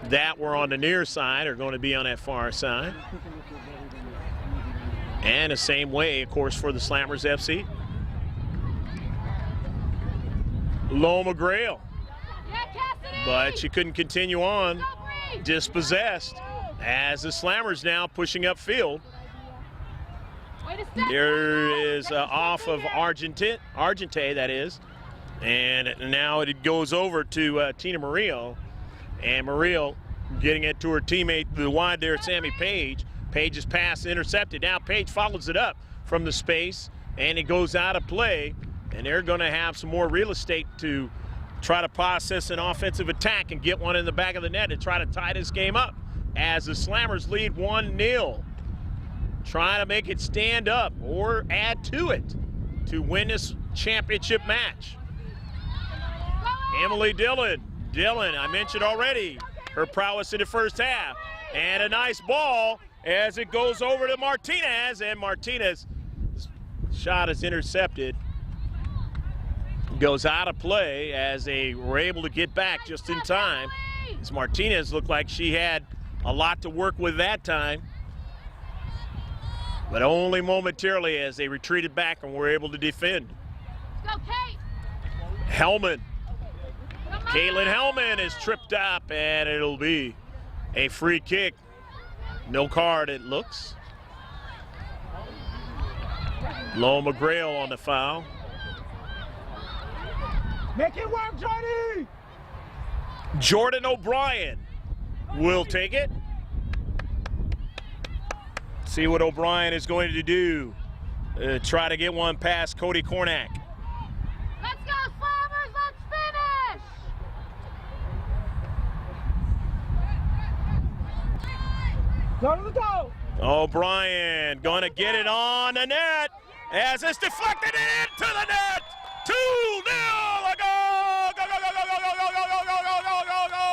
that were on the near side are going to be on that far side. And the same way, of course, for the Slammers FC. Loma Grail. But she couldn't continue on, dispossessed, as the Slammers now pushing upfield. There is off of Argente, that is. And now it goes over to Tina Murillo. And Murillo getting it to her teammate, the wide there, Sammy Page. Page's pass intercepted. Now Page follows it up from the space, and it goes out of play. And they're going to have some more real estate to try to process an offensive attack and get one in the back of the net to try to tie this game up as the Slammers lead 1-0. Trying to make it stand up or add to it to win this championship match. Emily Dillon, I mentioned already, her prowess in the first half. And a nice ball as it goes over to Martinez, and Martinez's shot is intercepted. Goes out of play as they were able to get back just in time. As Martinez looked like she had a lot to work with that time, but only momentarily as they retreated back and were able to defend. Go, Kate. Hellman. Caitlin Hellman is tripped up, and it'll be a free kick. No card, it looks. Loma Grail on the foul. Make it work, Jordy! Jordan O'Brien will take it. See what O'Brien is going to do. Try to get one past Cody Cornack. Let's go, Slammers, let's finish! Go to the goal! O'Brien going to get it on the net as it's deflected into the net. 2-0, a goal! Go, go, go, go, go, go, go, go, go, go, go, go, go!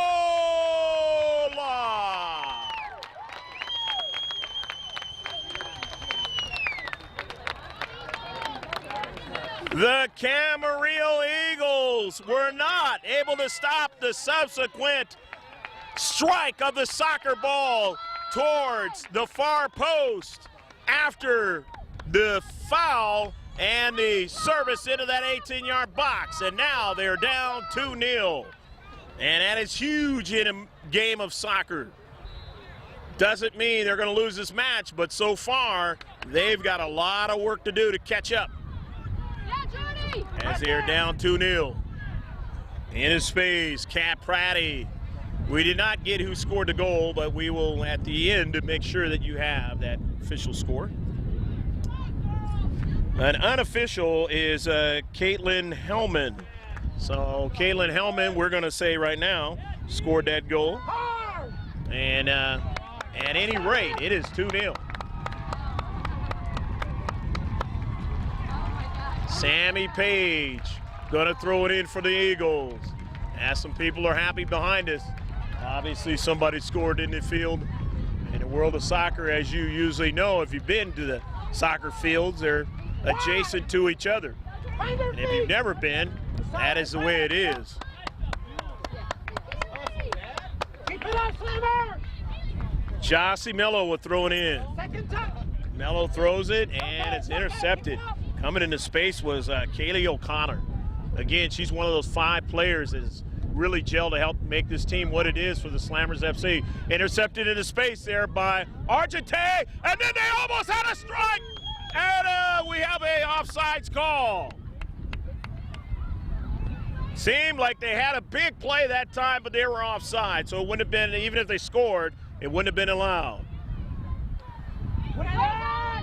The Camarillo Eagles were not able to stop the subsequent strike of the soccer ball towards the far post after the foul and the service into that 18-yard box. And now they're down 2-0. And that is huge in a game of soccer. Doesn't mean they're going to lose this match, but so far, they've got a lot of work to do to catch up. As they are down 2-0. In his space, Cat Pratty. We did not get who scored the goal, but we will at the end make sure that you have that official score. An unofficial is Caitlin Hellman. So Caitlin Hellman, we're going to say right now, scored that goal. And at any rate, it is 2-0. Sammy Page Gonna throw it in for the Eagles. As some people are happy behind us. Obviously somebody scored in the field. In the world of soccer, as you usually know, if you've been to the soccer fields, they're adjacent to each other. And if you've never been, that is the way it is. Jossie Mello will throw it in. Mello throws it, and it's intercepted. Coming into space was Kaylee O'Connor. Again, she's one of those 5 players that is really gelled to help make this team what it is for the Slammers FC. Intercepted into space there by Argente, and then they almost had a strike, and we have a offsides call. Seemed like they had a big play that time, but they were offside, so it wouldn't have been, even if they scored, it wouldn't have been allowed.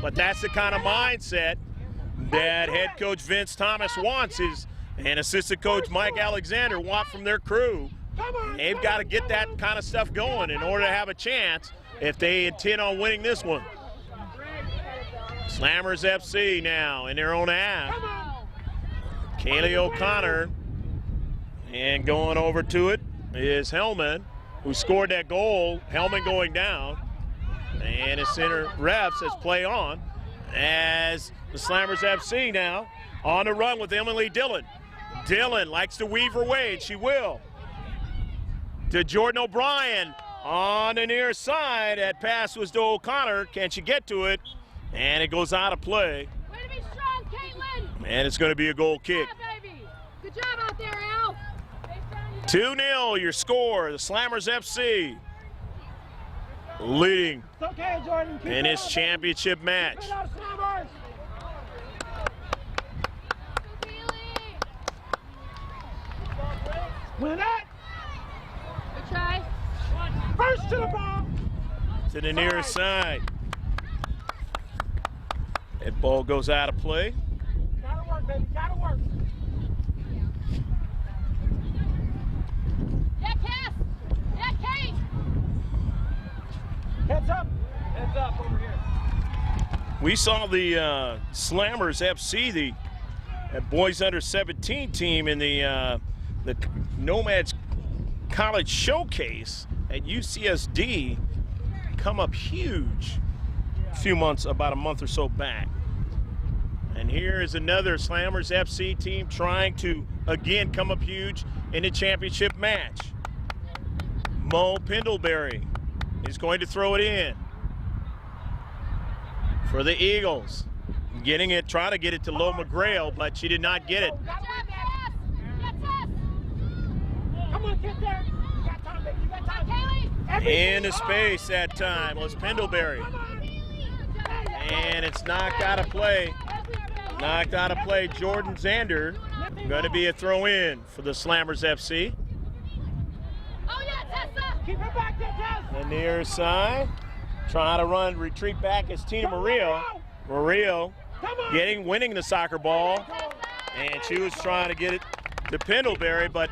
But that's the kind of mindset that head coach Vince Thomas wants, and assistant coach Mike Alexander want from their crew. They've got to get that kind of stuff going in order to have a chance if they intend on winning this one. Slammers FC now in their own half. Kaylee O'Connor, and going over to it is Hellman, who scored that goal. Hellman going down, and his center ref says play on, as the Slammers FC now on the run with Emily Dillon. Dillon likes to weave her way, and she will. To Jordan O'Brien on the near side. That pass was to O'Connor. Can she get to it? And it goes out of play. Way to be strong, Caitlin. And it's going to be a goal kick. Yeah, baby. Good job out there, Al. 2-0 your score. The Slammers FC leading in this championship match. Win it! Good try. First to the ball! To the near side. That ball goes out of play. Gotta work, baby, gotta work. Yeah, Cass. Yeah, Kate. Heads up! Heads up over here. We saw the Slammers FC, the boys under 17 team in the Nomads College Showcase at UCSD come up huge about a month or so back. And here is another Slammers FC team trying to again come up huge in the championship match. Mo Pendlebury is going to throw it in for the Eagles. Getting it, trying to get it to Lo McGrail, but she did not get it. Good job, Cass. Yes, yes. Come on, get there. You got time, baby, you got time. Kaylee. Into space that time was Pendlebury. And it's knocked out of play. Knocked out of play. Jordan Zander going to be a throw in for the Slammers FC. Oh, yeah, Tessa. Keep it back there, Tess. The near side. Trying to run, retreat back is Tina Murillo. Murillo winning the soccer ball. And she was trying to get it to Pendlebury, but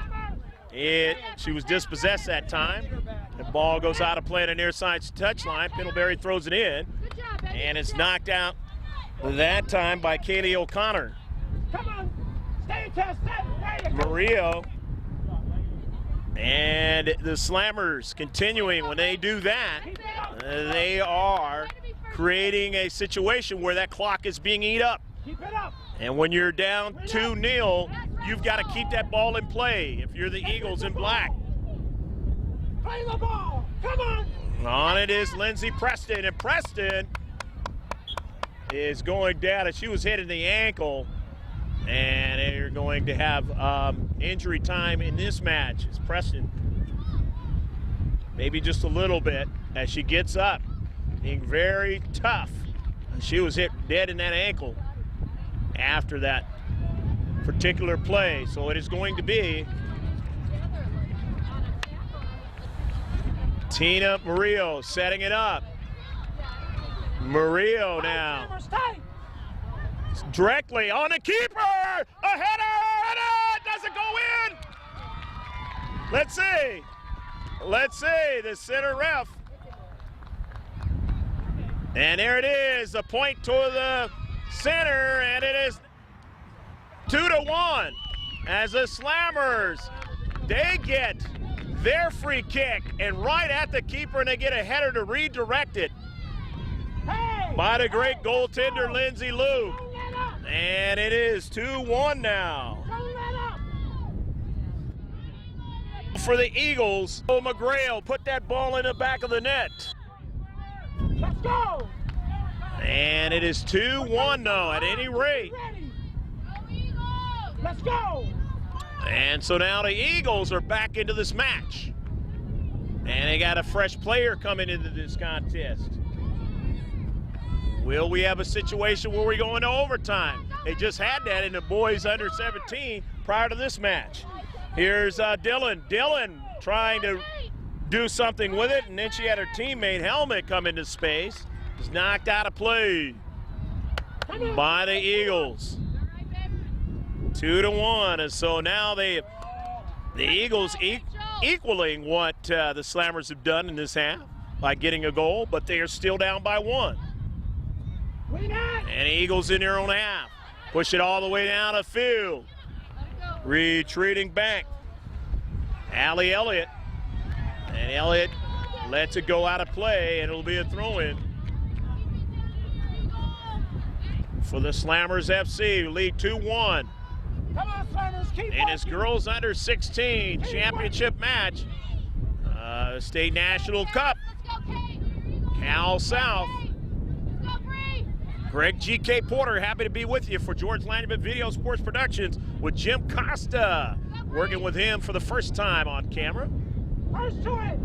she was dispossessed that time. The ball goes out of play on the near side touchline. Pendlebury throws it in. Good job, baby. And it's knocked out that time by Kaylee O'Connor. Come on. Stay, Tess. Stay. There you go. Murillo. And the Slammers continuing. When they do that, they are creating a situation where that clock is being eat up. Keep it up. And when you're down 2-0, you've got to keep that ball in play if you're the Eagles in black. Play the ball. Come on. On it is Lindsey Preston, and Preston is going down, and she was hit in the ankle, and they're going to have injury time in this match. It's Preston, maybe just a little bit, as she gets up, being very tough. She was hit dead in that ankle after that particular play, so it is going to be Tina Murillo setting it up. Murillo now. Directly on the keeper! A header! And it doesn't go in! Let's see. Let's see. The center ref. And there it is. A point to the center, and it is 2-1. as the Slammers, they get their free kick and right at the keeper, and they get a header to redirect it by the great goaltender Lindsey Luke. And it is 2-1 now. For the Eagles, McGrail put that ball in the back of the net. Let's go! And it is 2-1 now at any rate. Let's go! And so now the Eagles are back into this match. And they got a fresh player coming into this contest. Will we have a situation where we go into overtime? They just had that in the boys under 17 prior to this match. Here's Dylan. Dylan trying to do something with it, and then she had her teammate Helmet come into space. Was knocked out of play by the Eagles. 2-1, and so now the Eagles equaling what the Slammers have done in this half by getting a goal, but they are still down by 1. And the Eagles in their own half. Push it all the way down the field. Retreating back. Allie Elliott. And Elliott lets it go out of play, and it'll be a throw-in for the Slammers FC, who lead 2-1. Come on, Slammers, keep In this girls under 16 championship match, State National Cup, Cal South. Greg G.K. Porter, happy to be with you for George Landerman Video Sports Productions with Jim Costa, working with him for the first time on camera. First to it.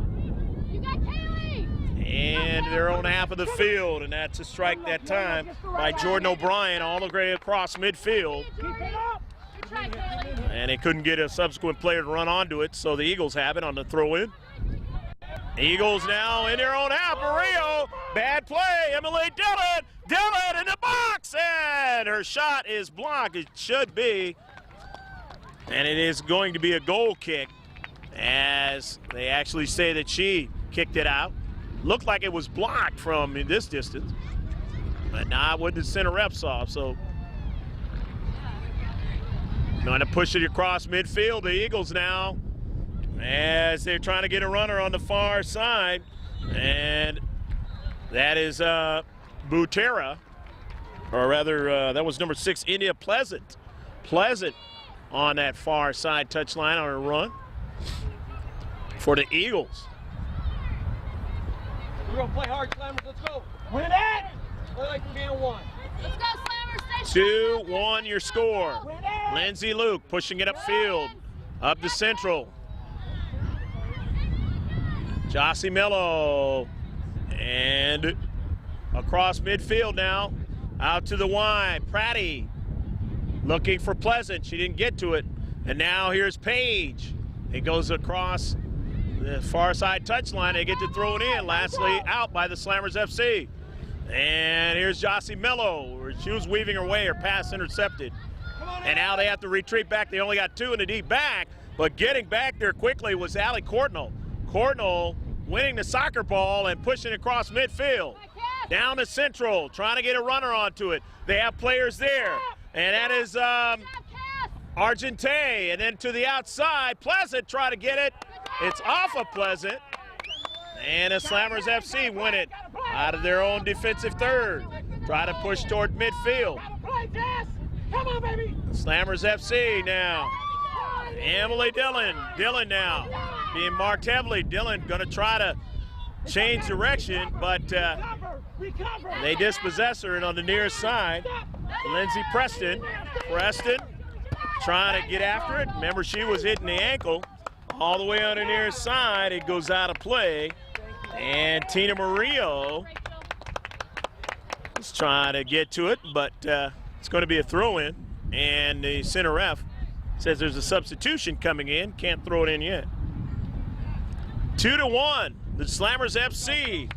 You got Kaylee! And their own half of the field, and that's a strike that time by Jordan O'Brien all the way across midfield. Keep it up. Good try, Kaylee. And they couldn't get a subsequent player to run onto it, so the Eagles have it on the throw-in. Eagles now in their own half. Mario, bad play. Emily Dillon. Dillon in the box, and her shot is blocked. It should be. And it is going to be a goal kick, as they actually say that she kicked it out. Looked like it was blocked from this distance, but nah, what the center ref saw. So going to push it across midfield. The Eagles now, as they're trying to get a runner on the far side, and that is Butera, or rather that was number 6, India Pleasant. Pleasant on that far side touchline on a run for the Eagles. We're going to play hard, Slammers. Let's go. Win it. Play like we're being 1. Let's go, Slammers! Stay strong. 2-1 your score. Win it. Lindsey Luke pushing it upfield, up to central. Jossie Mello, and across midfield now, out to the wide. Pratty looking for Pleasant. She didn't get to it. And now here's Page. It goes across the far side touchline. They get to throw it in. Lastly, out by the Slammers FC. And here's Jossie Mello. She was weaving her way. Her pass intercepted. And now they have to retreat back. They only got 2 in the deep back. But getting back there quickly was Allie Courtnall. Courtnall winning the soccer ball and pushing across midfield. Down to central, trying to get a runner onto it. They have players there. And that is Argentay. And then to the outside, Pleasant try to get it. It's off of Pleasant. And the Slammers FC win it out of their own defensive third. Try to push toward midfield. Play, Jess. Come on, baby. Slammers FC now. Emily Dillon. Dillon now being marked heavily. Dillon going to try to change direction, but they dispossess her, and on the near side, Lindsey Preston. Preston trying to get after it. Remember, she was hitting the ankle all the way on the near side. It goes out of play, and Tina Murillo is trying to get to it, but it's going to be a throw-in, and the center ref says there's a substitution coming in. Can't throw it in yet. 2-1, the Slammers FC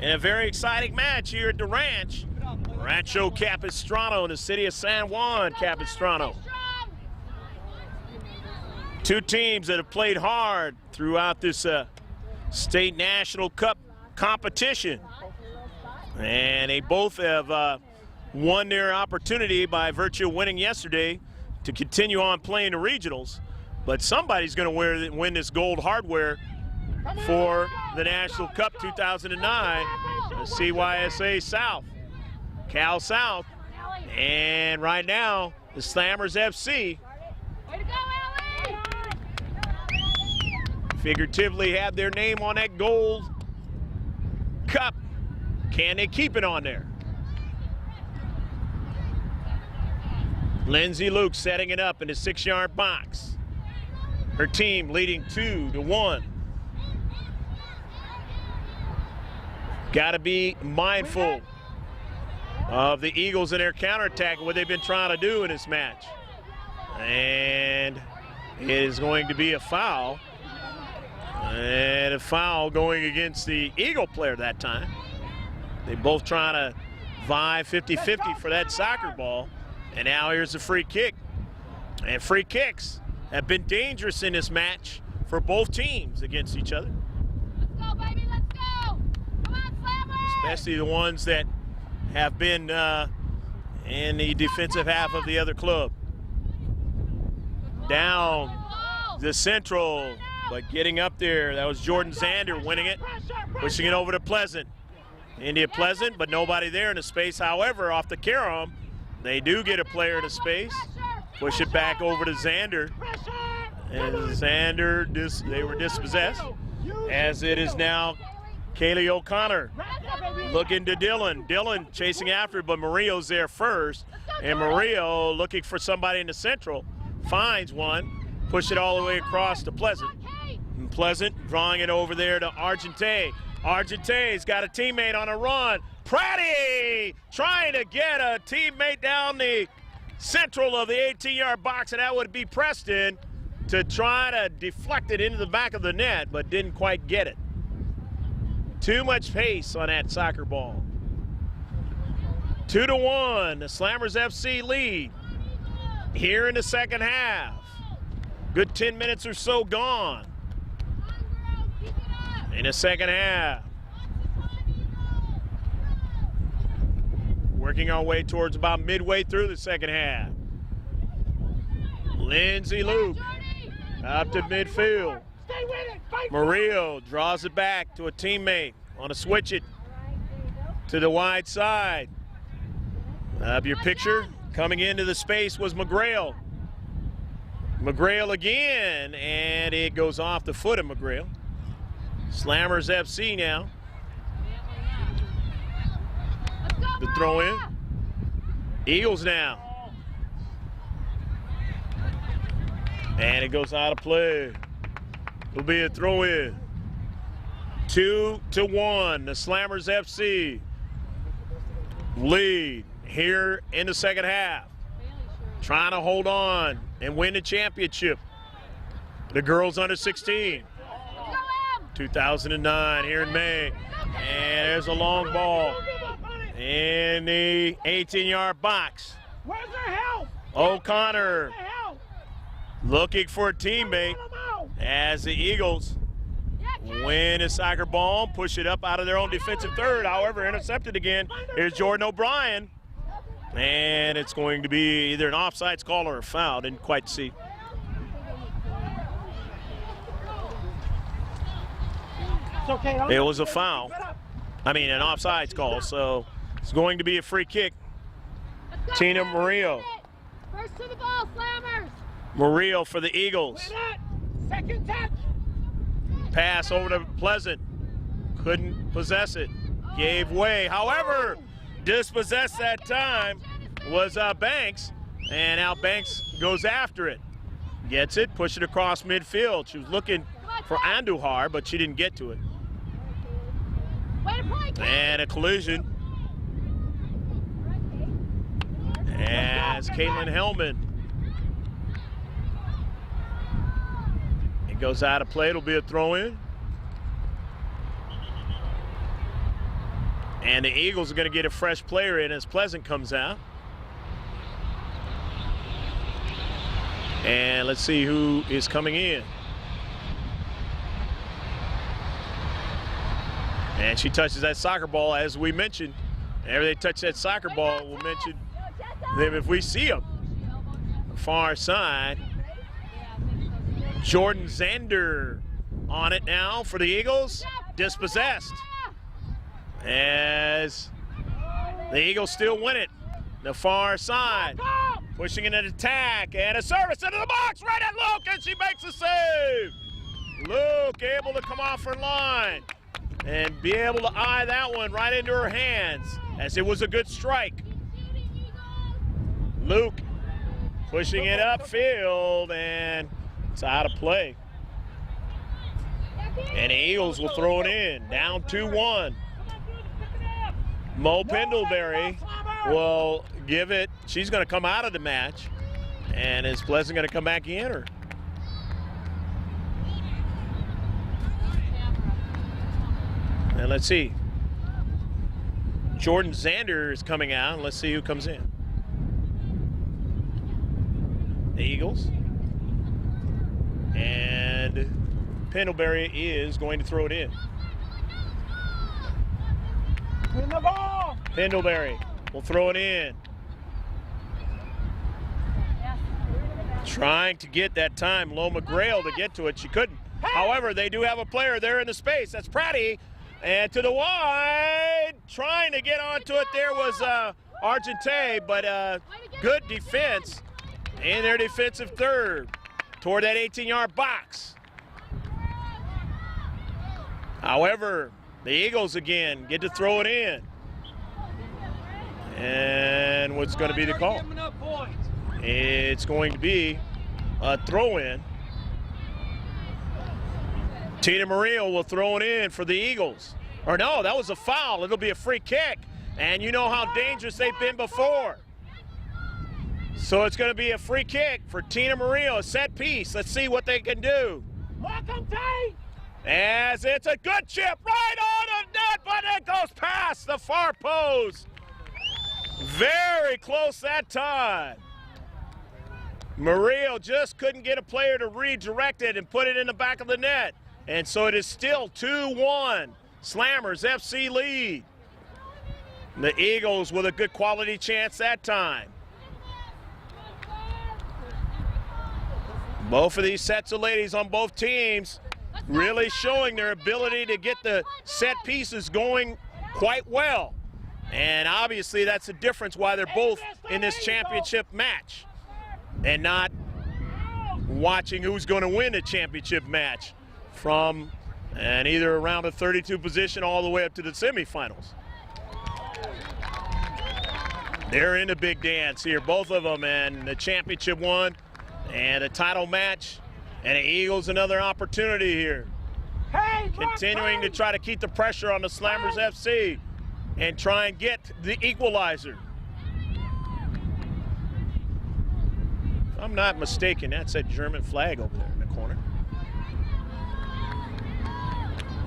in a very exciting match here at the Ranch. Rancho Capistrano in the city of San Juan Capistrano. Two teams that have played hard throughout this State National Cup competition. And they both have won their opportunity by virtue of winning yesterday to continue on playing the regionals, but somebody's going to win this gold hardware for the National Cup 2009, the CYSA South, Cal South, and right now the Slammers FC Way to go, Ellie! figuratively have their name on that gold cup. Can they keep it on there? Lindsay Luke setting it up in the 6-yard box. Her team leading 2-1. Got to be mindful of the Eagles and their counterattack, what they've been trying to do in this match. And it is going to be a foul. And a foul going against the Eagle player that time. They both trying to vie 50-50 for that soccer ball. And now here's a free kick. And free kicks have been dangerous in this match for both teams against each other. Let's go, baby, let's go! Come on, Slammers! Especially the ones that have been in the defensive half of the other club. Down the central, but getting up there, that was Jordan Zander winning it, pushing it over to Pleasant. India Pleasant, but nobody there in the space. However, off the carom, they do get a player in the space. Push it back over to Zander. And Zander, they were dispossessed. As it is now Kaylee O'Connor looking to Dylan. Dylan chasing after it, but Murillo's there first. And Murillo looking for somebody in the central. Finds one. Push it all the way across to Pleasant. And Pleasant drawing it over there to Argente. Argente's got a teammate on a run. Pratty trying to get a teammate down the central of the 18-yard box, and that would be Preston to try to deflect it into the back of the net, but didn't quite get it. Too much pace on that soccer ball. 2-1, the Slammers FC lead here in the second half. Good 10 minutes or so gone in the second half. Working our way towards about midway through the second half. Lindsay Luke up to midfield. Murillo draws it back to a teammate on a switch it to the wide side. Up your picture, coming into the space was McGrail. McGrail again, and it goes off the foot of McGrail. Slammers FC now. The throw in. Eagles now. And it goes out of play. It'll be a throw in. 2-1. The Slammers FC lead here in the second half. Trying to hold on and win the championship. The girls under 16. 2009 here in May. And there's a long ball in the 18-yard box. Where's their help? O'Connor looking for a teammate as the Eagles win a soccer ball, push it up out of their own defensive third. However, intercepted again. Here's Jordan O'Brien. And it's going to be either an offsides call or a foul. Didn't quite see. It was a foul. I mean, an offsides call. So it's going to be a free kick. Tina Murillo. First to the ball, Slammers. Murillo for the Eagles. Second touch. Pass over to Pleasant. Couldn't possess it. Gave way. However, dispossessed that time was Banks. And now Banks goes after it. Gets it, push it across midfield. She was looking for Andujar, but she didn't get to it. And a collision as Caitlin Hellman. It goes out of play. It'll be a throw-in. And the Eagles are going to get a fresh player in as Pleasant comes out. And let's see who is coming in. And she touches that soccer ball, as we mentioned. Whenever they touch that soccer ball, we'll mention them if we see them. far side. Jordan Zander on it now for the Eagles. Dispossessed. As the Eagles still win it. The far side. Pushing in an attack and a service into the box. Right at Luke, and she makes a save. Luke able to come off her line and be able to eye that one right into her hands, as it was a good strike. Luke pushing it upfield, and it's out of play. And the Eagles will throw it in, down 2-1. Mo Pendlebury will give it. She's going to come out of the match, and is Pleasant going to come back in her? And let's see. Jordan Zander is coming out, and let's see who comes in. The Eagles. And Pendlebury is going to throw it in. Win the ball. Pendlebury will throw it in. Trying to get that time, Loma Grail, to get to it. She couldn't. However, they do have a player there in the space. That's Pratty. And to the wide. Trying to get onto it there was Argente, but good defense in their defensive third toward that 18-yard box. However, the Eagles again get to throw it in. And what's going to be the call? It's going to be a throw-in. Tina Murillo will throw it in for the Eagles. Or no, that was a foul. It'll be a free kick. And you know how dangerous they've been before. So it's going to be a free kick for Tina Murillo, a set piece. Let's see what they can do. As it's a good chip right on the net, but it goes past the far post. Very close that time. Murillo just couldn't get a player to redirect it and put it in the back of the net. And so it is still 2-1. Slammers FC lead. The Eagles with a good quality chance that time. Both of these sets of ladies on both teams really showing their ability to get the set pieces going quite well. And obviously that's the difference why they're both in this championship match and not watching who's going to win the championship match from either around a 32 position all the way up to the semifinals. They're in the big dance here, both of them, and the championship one and a title match, and the Eagles another opportunity here. Continuing to try to keep the pressure on the Slammers FC and try and get the equalizer. If I'm not mistaken, that's that German flag over there in the corner.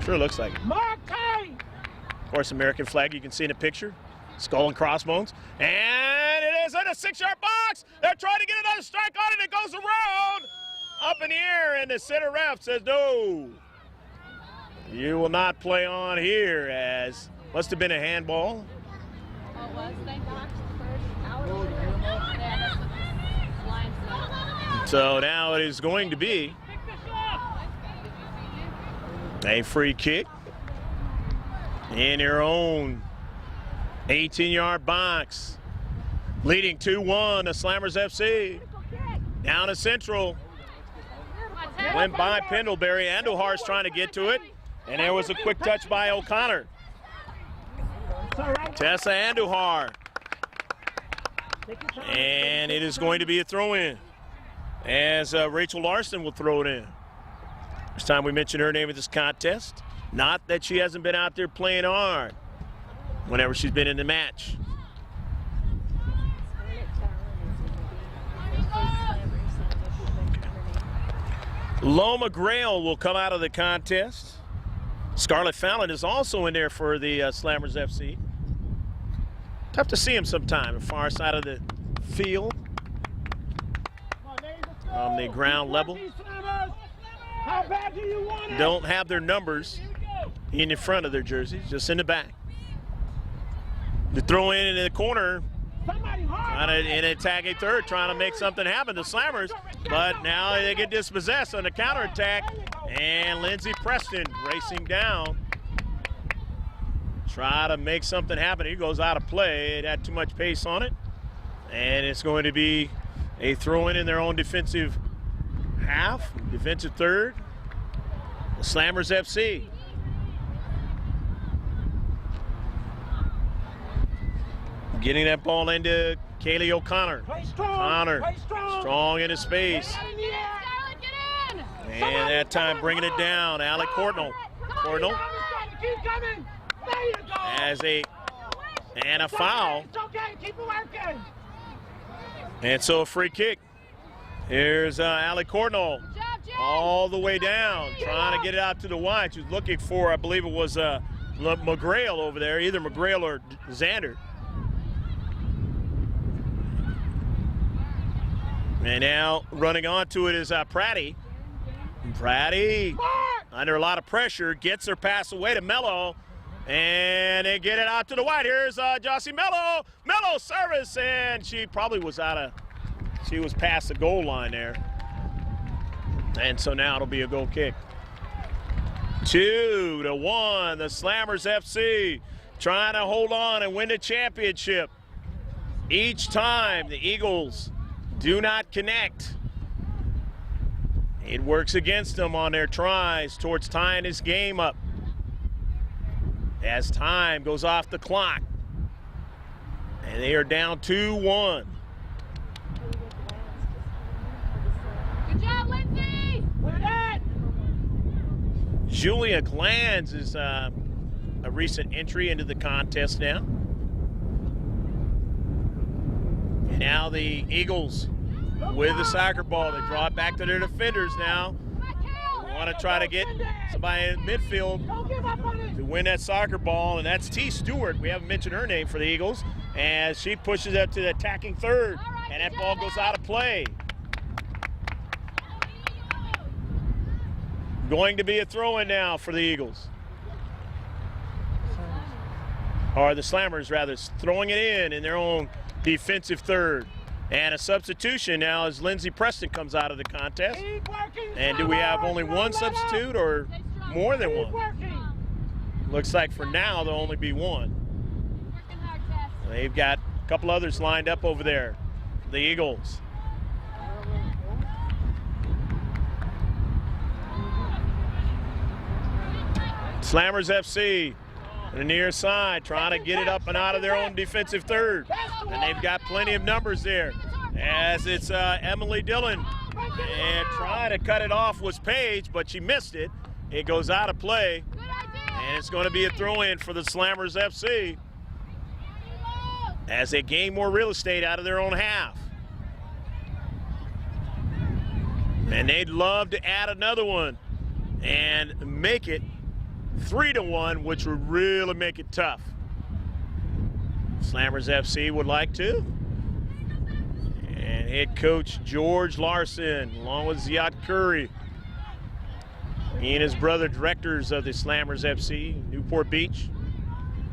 Sure looks like it. Of course, American flag you can see in the picture. Skull and crossbones. And it is in a 6-yard box. They're trying to get another strike on it. It goes around up in the air, and the center ref says no. You will not play on here, as must have been a handball. Oh, it was. Thank God. So now it is going to be a free kick in their own 18-yard box, leading 2-1 to Slammers FC. Down to Central. Went by Pendlebury. Andujar's trying to get to it, and there was a quick touch by O'Connor. Tessa Andujar. And it is going to be a throw-in, as Rachel Larson will throw it in. First time we mentioned her name in this contest. Not that she hasn't been out there playing hard whenever she's been in the match. Loma Grail will come out of the contest. Scarlett Fallon is also in there for the Slammers FC. Tough to see him sometime, the far side of the field. On the ground level. How bad do you want it? Don't have their numbers in the front of their jerseys, just in the back. The throw in the corner. Somebody Trying to, in attacking third, trying to make something happen, the Slammers. But now they get dispossessed on the counterattack. And Lindsey Preston racing down. Try to make something happen. He goes out of play. It had too much pace on it. And it's going to be a throw-in in their own defensive half, defensive third. The Slammers FC. Getting that ball into Kaylee O'Connor. Connor, strong in his space. And that time bringing it down, Alec Cordnell. Cordnell as a foul. And so a free kick. Here's Alec Cordnell all the way down, trying to get it out to the wide. She was looking for, I believe it was McGrail over there, either McGrail or Xander. And now running onto it is Pratty. Pratty, under a lot of pressure, gets her pass away to Mello. And they get it out to the wide. Here's Jossie Mello. Mello service, and she probably was she was past the goal line there. And so now it'll be a goal kick. 2-1, the Slammers FC trying to hold on and win the championship. Each time the Eagles do not connect, it works against them on their tries towards tying this game up. As time goes off the clock, and they are down 2-1. Good job, Lindsay! Julia Glanz is a recent entry into the contest now. And now the Eagles with the soccer ball. They draw it back to their defenders now. They want to try to get somebody in midfield to win that soccer ball, and that's T. Stewart. We haven't mentioned her name for the Eagles, as she pushes up to the attacking third, and that ball goes out of play. Going to be a throw-in now for the Eagles. Or the Slammers, rather, throwing it in their own defensive third. And a substitution now as Lindsey Preston comes out of the contest. And do we have only one substitute or more than one? Looks like for now there'll only be one. They've got a couple others lined up over there for the Eagles. Slammers FC on the near side trying to get it up and out of their own defensive third. And they've got plenty of numbers there, as it's Emily Dillon. And trying to cut it off was Paige, but she missed it. It goes out of play, and it's going to be a throw-in for the Slammers FC as they gain more real estate out of their own half. And they'd love to add another one and make it 3-1, which would really make it tough. Slammers FC would like to. And head coach George Larson, along with Ziad Curry, he and his brother, directors of the Slammers FC, Newport Beach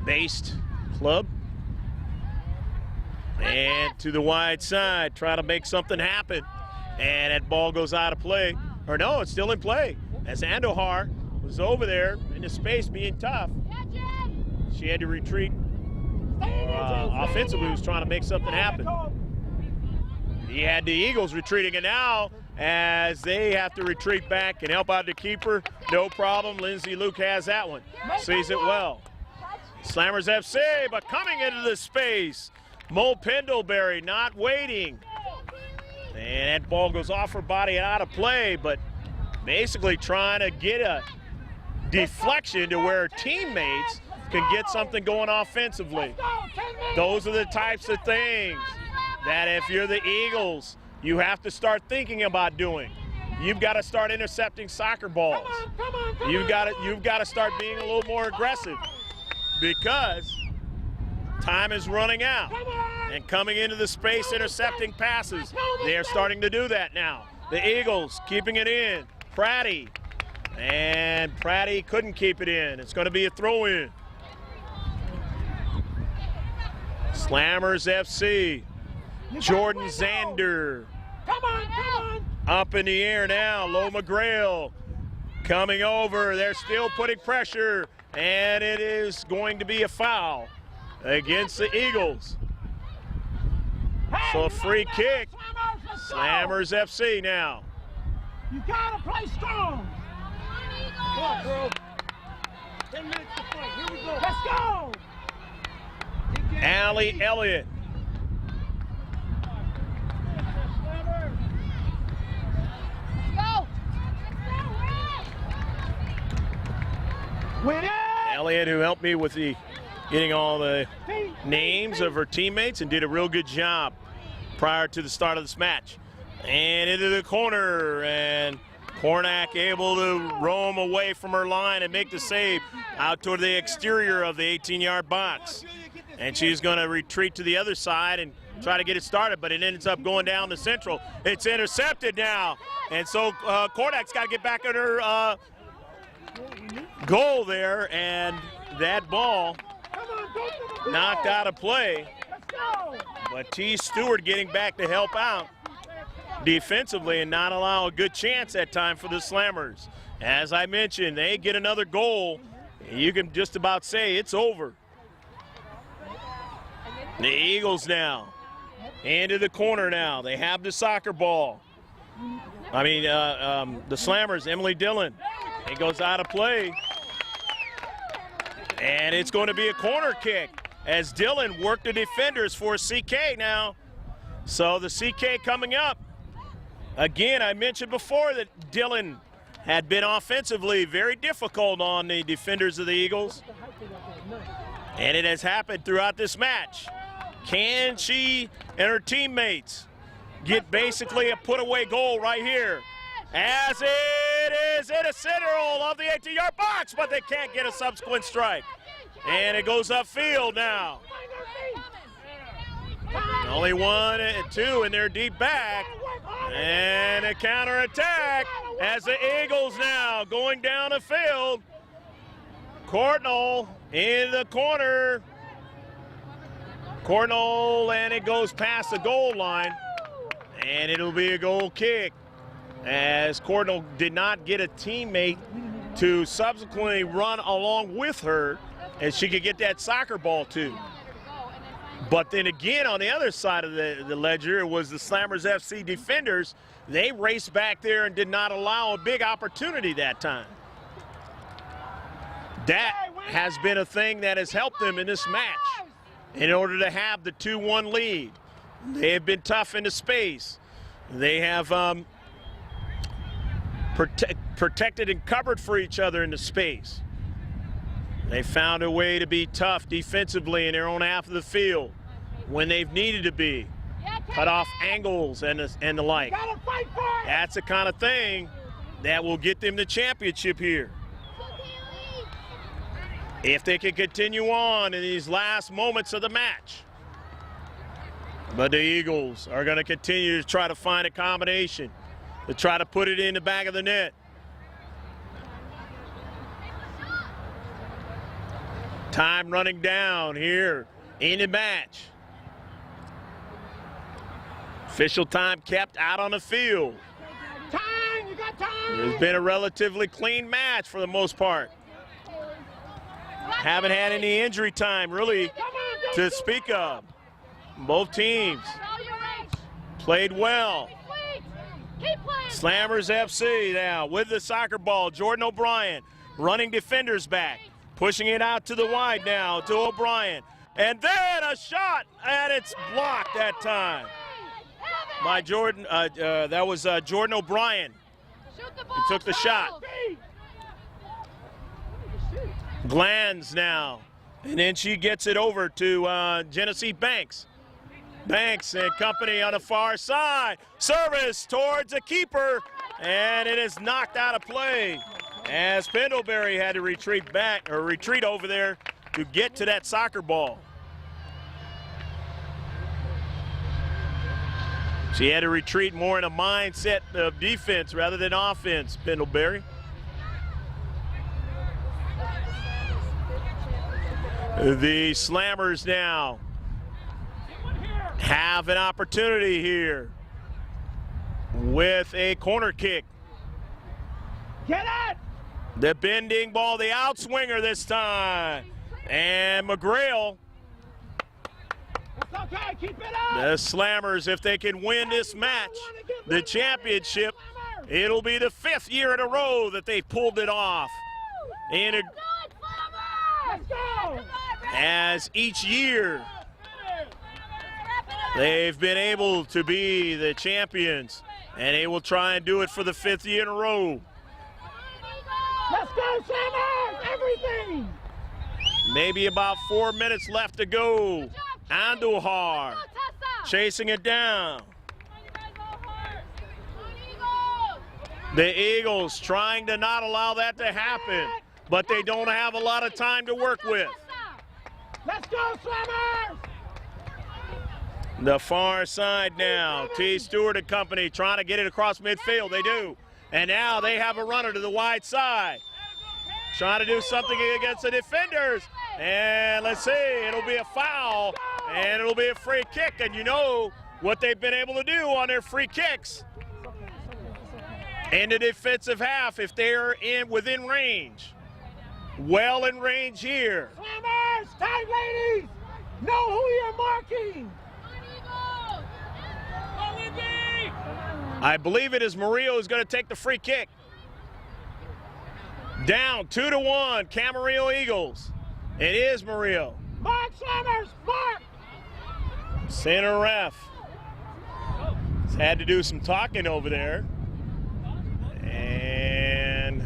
based club. And to the wide side, try to make something happen. And that ball goes out of play. Or no, it's still in play, as Andujar was over there in the space being tough. She had to retreat. Offensively was trying to make something happen. He had the Eagles retreating, and now as they have to retreat back and help out the keeper, no problem. Lindsay Luke has that one. Sees it well. Slammers FC, but coming into the space. Mo Pendlebury not waiting. And that ball goes off her body and out of play, but basically trying to get a deflection to where teammates can get something going offensively. Those are the types of things that if you're the Eagles, you have to start thinking about doing. You've got to start intercepting soccer balls. You've got to start being a little more aggressive, because time is running out. And coming into the space, intercepting passes, they are starting to do that now. The Eagles keeping it in. Pratty. And Pratty couldn't keep it in. It's going to be a throw-in. Slammers FC Jordan Zander Come on. up in the air now. Lo McGrail coming over. They're still putting pressure, and it is going to be a foul against the Eagles. So a free kick. Slammers FC now. You gotta play strong. Come on, bro. 10 minutes to fight. Here we go. Let's go. Allie Elliott. Go. Win it. Elliott, who helped me with getting all the names of her teammates and did a real good job prior to the start of this match. And into the corner, and Kornak able to roam away from her line and make the save out toward the exterior of the 18-yard box. And she's going to retreat to the other side and try to get it started, but it ends up going down the central. It's intercepted now, and so Kornak's got to get back on her goal there, and that ball knocked out of play. But T. Stewart getting back to help out defensively and not allow a good chance that time for the Slammers. As I mentioned, they get another goal, you can just about say it's over. The Eagles now into the corner now. They have the soccer ball. The Slammers, Emily Dillon. It goes out of play. And it's going to be a corner kick as Dillon worked the defenders for CK now. So the CK coming up. Again, I mentioned before that Dillon had been offensively very difficult on the defenders of the Eagles. And it has happened throughout this match. Can she and her teammates get basically a put-away goal right here? As it is in a center hole of the 18-yard box, but they can't get a subsequent strike. And it goes upfield now. Only 1 and 2 in their deep back. And a counterattack as the Eagles now going down the field. Courtnall in the corner. Courtnall, and it goes past the goal line. And it'll be a goal kick, as Courtnall did not get a teammate to subsequently run along with her and she could get that soccer ball to. But then again, on the other side of the ledger, it was the Slammers FC defenders. They raced back there and did not allow a big opportunity that time. That has been a thing that has helped them in this match in order to have the 2-1 lead. They have been tough into space. They have protected and covered for each other in the space. They found a way to be tough defensively in their own half of the field when they've needed to be. Cut off angles and the like. That's the kind of thing that will get them the championship here. If they can continue on in these last moments of the match. But the Eagles are going to continue to try to find a combination to try to put it in the back of the net. Time running down here in the match. Official time kept out on the field. Time, you got time. It's been a relatively clean match for the most part. Haven't had any injury time really to speak of. Both teams played well. Slammers FC now with the soccer ball. Jordan O'Brien running defenders back. Pushing it out to the wide now to O'Brien. And then a shot, and it's blocked that time by Jordan. That was Jordan O'Brien. He took the shot. Glands now. And then she gets it over to Genesee Banks. Banks and company on the far side. Service towards the keeper, and it is knocked out of play as Pendlebury had to retreat over there to get to that soccer ball. She had to retreat more in a mindset of defense rather than offense, Pendlebury. The Slammers now have an opportunity here with a corner kick. Get it! The bending ball, the outswinger this time. And McGrail, That's okay, keep it up! the Slammers, if they can win this match, the championship, it'll be the 5th year in a row that they pulled it off. And Let's go! as each year, they've been able to be the champions, and they will try and do it for the 5th year in a row. Let's go, Slammers! Everything! Maybe about 4 minutes left to go. Andujar chasing it down. The Eagles trying to not allow that to happen, but they don't have a lot of time to work with. Let's go, Slammers! The far side now. T. Stewart and company trying to get it across midfield. They do. And now they have a runner to the wide side. Trying to do something against the defenders. And let's see, it'll be a foul and it'll be a free kick. And you know what they've been able to do on their free kicks in the defensive half if they're within range. Well in range here. Slammers, tight ladies! Know who you're marking! I believe it is Murillo who's going to take the free kick. Down 2-1, Camarillo Eagles. It is Murillo. Mark, Slammers, mark! Center ref. He's had to do some talking over there. And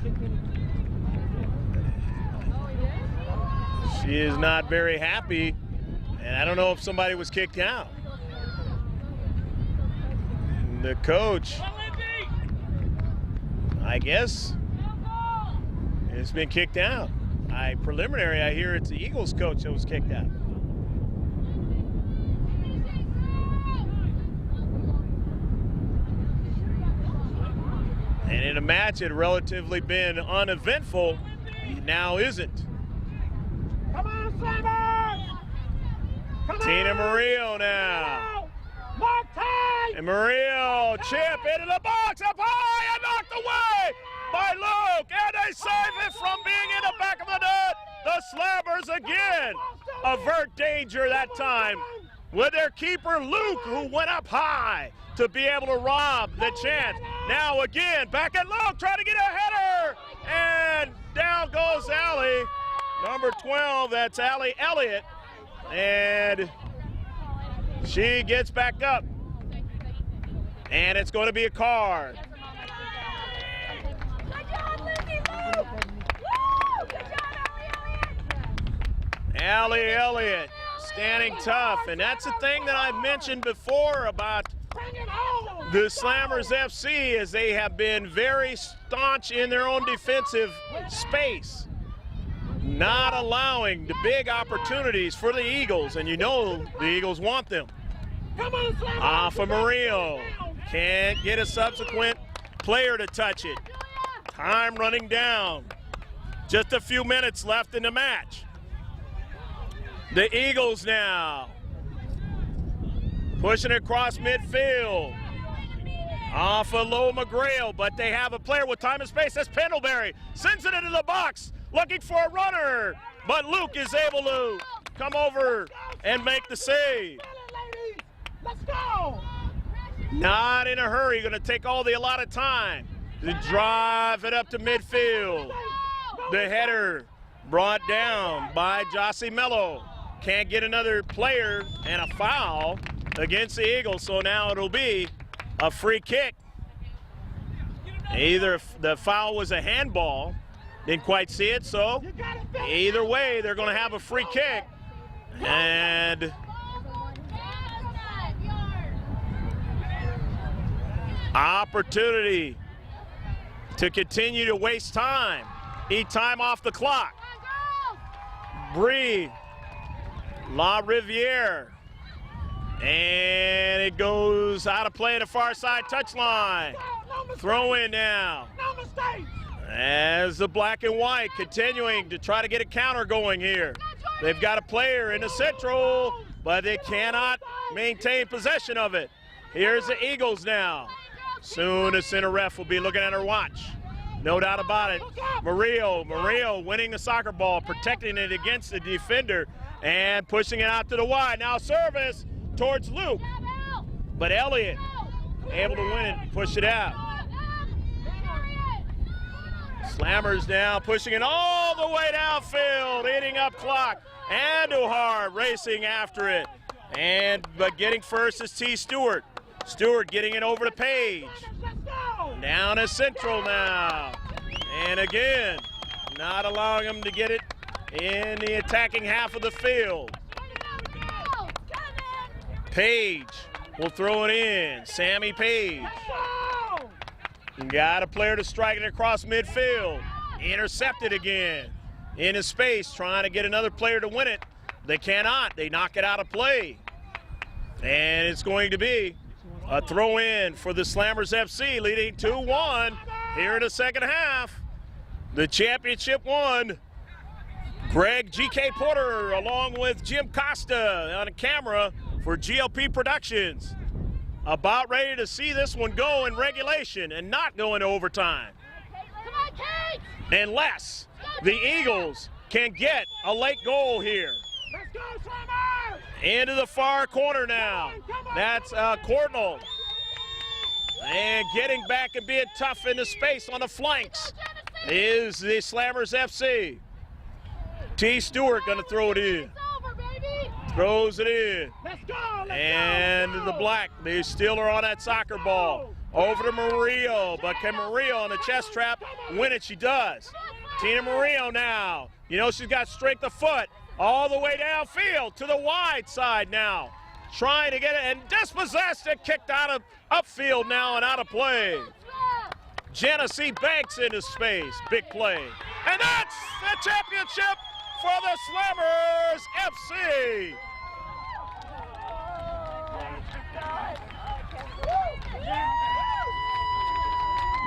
she is not very happy. And I don't know if somebody was kicked out. And the coach, I guess, has been kicked out. Preliminary, I hear it's the Eagles coach that was kicked out. And in a match that had relatively been uneventful, now isn't. Come on, Slammers! Come Tina on! Murillo now. Mark tight! And Murillo chip into the box, up high and knocked away by Luke. And they save it from being in the back of the net. The Slammers again avert danger that time with their keeper Luke, who went up high to be able to rob the chance. Now again, back at Luke, trying to get a header. And down goes Allie. Number 12, that's Allie Elliott. And she gets back up. And it's going to be a card. Allie Elliott standing tough. And that's the thing that I've mentioned before about the Slammers FC, is they have been very staunch in their own defensive space, not allowing the big opportunities for the Eagles, and you know the Eagles want them. Off of Murillo. Can't get a subsequent player to touch it. Time running down. Just a few minutes left in the match. The Eagles now pushing across midfield. Off of Low McGrail, but they have a player with time and space. That's Pendlebury. Sends it into the box, looking for a runner. But Luke is able to come over and make the save. Let's go! Not in a hurry, going to take all the allotted time to drive it up to midfield. The header brought down by Jossie Mello. Can't get another player, and a foul against the Eagles, so now it'll be a free kick. Either the foul was a handball, didn't quite see it, so either way, they're going to have a free kick. And opportunity to continue to waste time, eat time off the clock. Bree La Riviere. And it goes out of play at the far side touchline. Throw in now. No mistake. As the black and white continuing to try to get a counter going here. They've got a player in the central, but they cannot maintain possession of it. Here's the Eagles now. Soon the center ref will be looking at her watch. No doubt about it. Murillo winning the soccer ball, protecting it against the defender and pushing it out to the wide. Now service towards Luke. But Elliott able to win it, push it out. Slammers now pushing it all the way downfield, eating up clock. Andujar racing after it. But getting first is T. Stewart. Stewart getting it over to Page. Down to Central now. And again, not allowing them to get it in the attacking half of the field. Page will throw it in. Sammy Page. Got a player to strike it across midfield. Intercepted again. Into space, trying to get another player to win it. They cannot. They knock it out of play. And it's going to be a throw in for the Slammers FC, leading 2-1 here in the second half. The championship won. Greg G.K. Porter along with Jim Costa on camera for GLP Productions. About ready to see this one go in regulation and not go into overtime. Come on, Kate! Unless the Eagles can get a late goal here. Let's go, Slammers! Into the far corner now. That's Cordnell. And getting back and being tough into space on the flanks is the Slammers FC. T. Stewart going to throw it in. Throws it in. Let's go! And the Black, they still are on that soccer ball. Over to Murillo, but can Murillo on the chest trap win it? She does. Tina Murillo now. You know she's got strength of foot. All the way downfield to the wide side now. Trying to get it and dispossessed and kicked out of upfield now and out of play. Genesee Banks into space. Big play. And that's the championship for the Slammers FC.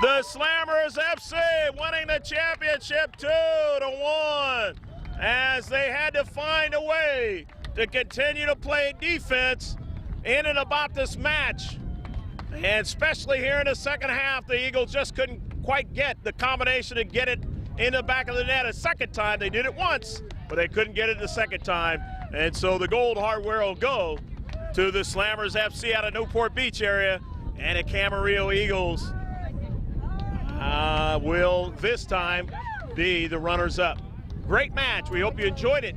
The Slammers FC winning the championship 2-1 as they had to find a way to continue to play defense in and about this match. And especially here in the second half, the Eagles just couldn't quite get the combination to get it in the back of the net a second time. They did it once, but they couldn't get it the second time. And so the gold hardware will go to the Slammers FC out of Newport Beach area, and the Camarillo Eagles will this time be the runners-up. Great match. We hope you enjoyed it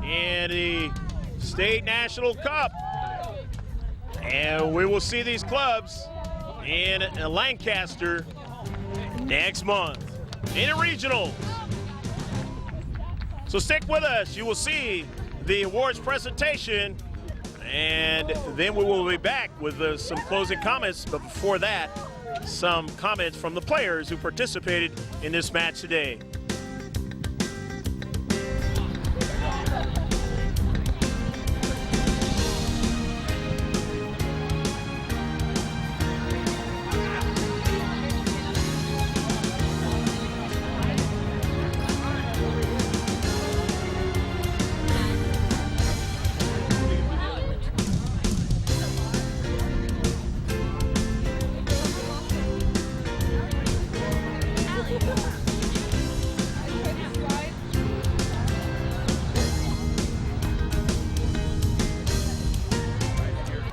in the State National Cup. And we will see these clubs in Lancaster next month in the regionals. So stick with us. You will see the awards presentation, and then we will be back with some closing comments. But before that, some comments from the players who participated in this match today.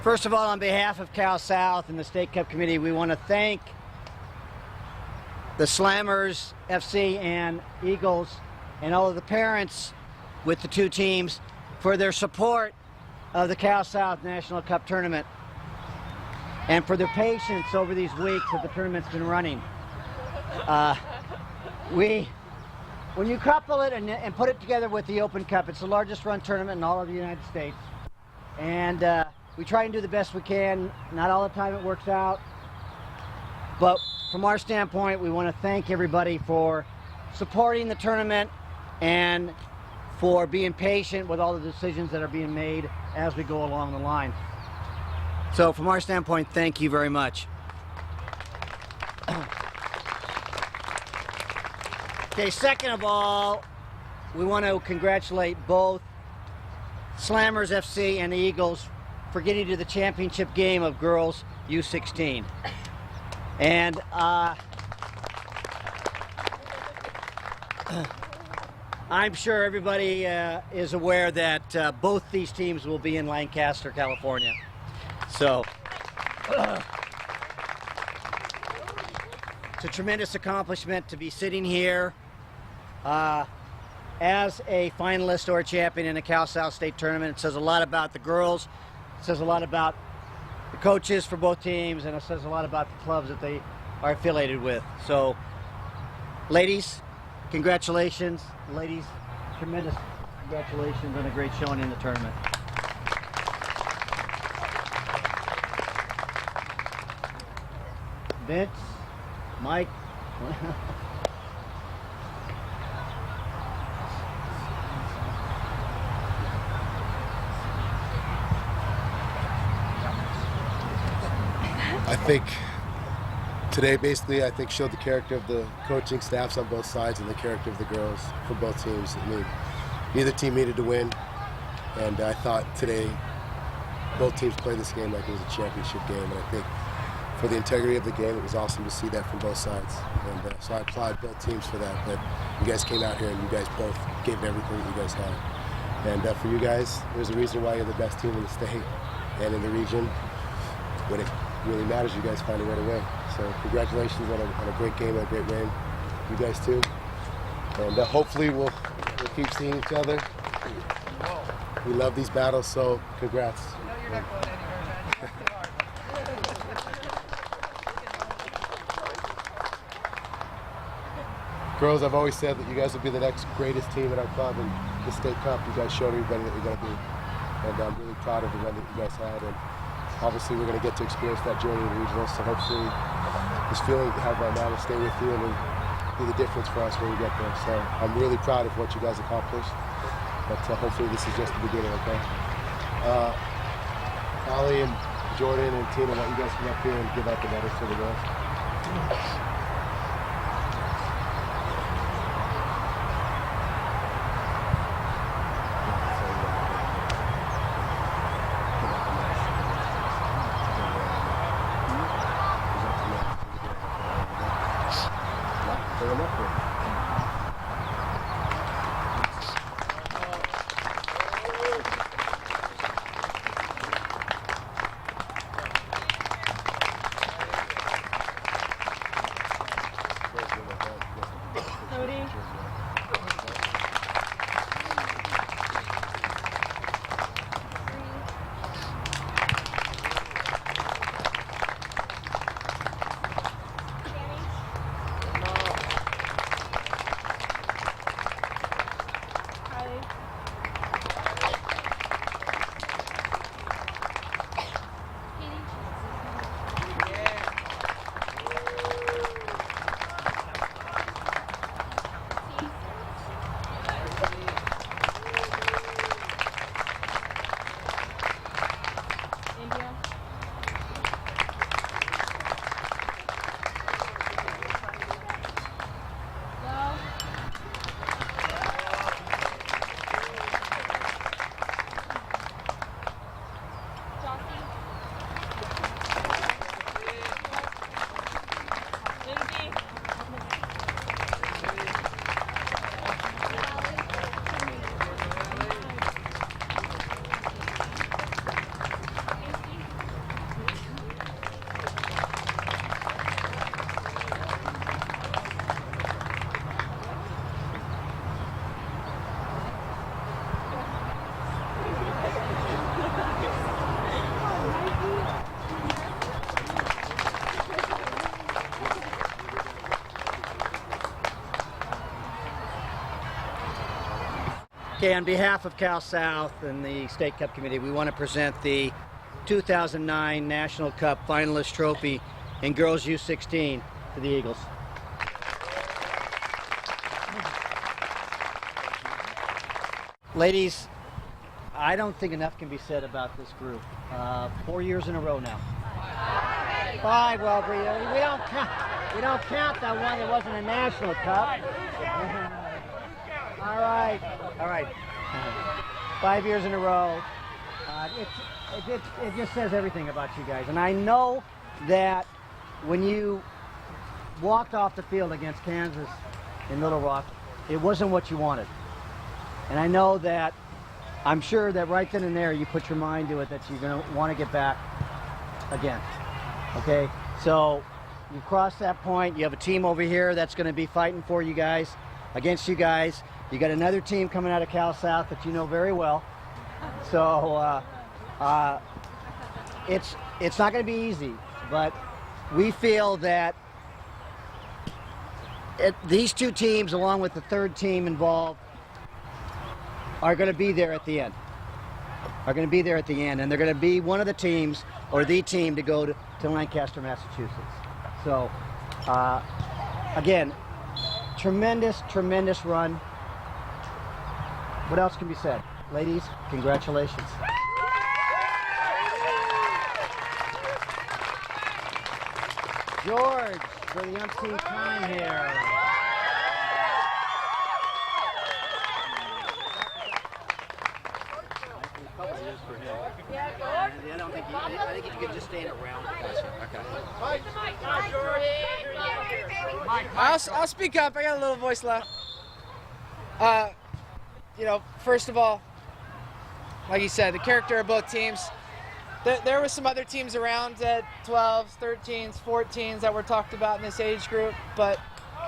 First of all, on behalf of Cal South and the State Cup Committee, we want to thank the Slammers FC and Eagles and all of the parents with the two teams for their support of the Cal South National Cup Tournament and for their patience over these weeks that the tournament's been running. When you couple it and put it together with the Open Cup, it's the largest run tournament in all of the United States. And we try and do the best we can. Not all the time it works out. But from our standpoint, we want to thank everybody for supporting the tournament and for being patient with all the decisions that are being made as we go along the line. So from our standpoint, thank you very much. Okay, second of all, we want to congratulate both Slammers FC and the Eagles for getting to the championship game of girls U16. And I'm sure everybody is aware that both these teams will be in Lancaster, California. So it's a tremendous accomplishment to be sitting here as a finalist or a champion in a Cal South State tournament. It says a lot about the girls. It says a lot about the coaches for both teams, and it says a lot about the clubs that they are affiliated with. So, ladies, congratulations. Ladies, tremendous congratulations on a great showing in the tournament. Vince, Mike. I think today basically showed the character of the coaching staffs on both sides and the character of the girls from both teams. I mean, neither team needed to win, and I thought today both teams played this game like it was a championship game, and I think for the integrity of the game it was awesome to see that from both sides, and so I applaud both teams for that. But you guys came out here and you guys both gave everything that you guys had, and for you guys there's a reason why you're the best team in the state and in the region. When it really matters, you guys find a way to win. So congratulations on a great game and a great win. You guys too. And hopefully we'll keep seeing each other. We love these battles, so congrats. Girls, I've always said that you guys will be the next greatest team at our club, and the state cup, you guys showed everybody that you're going to be. And I'm really proud of the run that you guys had. And obviously, we're going to get to experience that journey in the regionals, so hopefully this feeling you have right now will stay with you and will be the difference for us when we get there. So I'm really proud of what you guys accomplished, but hopefully this is just the beginning, okay? Allie and Jordan and Tina, why don't you guys come up here and give out the medals for the girls? Okay, on behalf of Cal South and the State Cup Committee, we want to present the 2009 National Cup Finalist Trophy in Girls U16 to the Eagles. Ladies, I don't think enough can be said about this group. 4 years in a row now. 5, well, we don't count that one that wasn't a National Cup. All right. 5 years in a row. it just says everything about you guys. And I know that when you walked off the field against Kansas in Little Rock, it wasn't what you wanted. And I know that, I'm sure that right then and there you put your mind to it that you're going to want to get back again. Okay? So you cross that point. You have a team over here that's going to be fighting for you guys, against you guys. You got another team coming out of Cal South that you know very well. So it's not going to be easy, but we feel that these two teams, along with the third team involved, are going to be there at the end. And they're going to be one of the teams, or the team, to go to Lancaster, Massachusetts. So, again, tremendous run. What else can be said? Ladies, congratulations. George, for the umpteenth time here. I think if you could just stay in a round. I'll speak up. I got a little voice left. First of all, like you said, the character of both teams. There were some other teams around at 12s, 13s, 14s that were talked about in this age group, but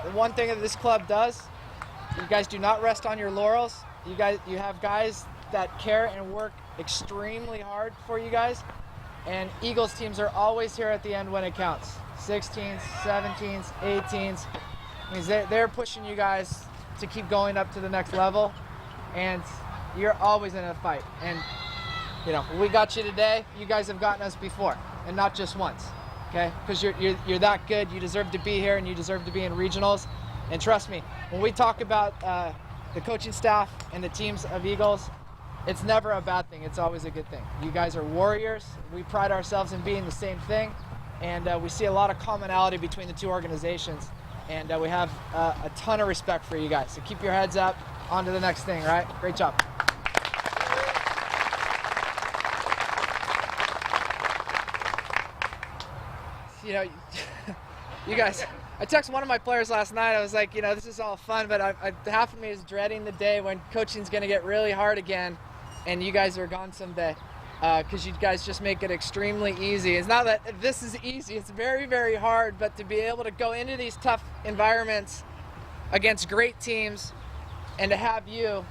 the one thing that this club does, you guys do not rest on your laurels. You have guys that care and work extremely hard for you guys, and Eagles teams are always here at the end when it counts. 16s, 17s, 18s. I mean, they're pushing you guys to keep going up to the next level, and you're always in a fight. And we got you today. You guys have gotten us before, and not just once, okay? Because you're that good. You deserve to be here, and you deserve to be in regionals. And trust me, when we talk about the coaching staff and the teams of Eagles, it's never a bad thing. It's always a good thing. You guys are warriors. We pride ourselves in being the same thing, and we see a lot of commonality between the two organizations, and we have a ton of respect for you guys. So keep your heads up. On to the next thing, right? Great job. You guys, I texted one of my players last night. I was like, this is all fun, but half of me is dreading the day when coaching's going to get really hard again, and you guys are gone someday, because you guys just make it extremely easy. It's not that this is easy. It's very, very hard, but to be able to go into these tough environments against great teams and to have you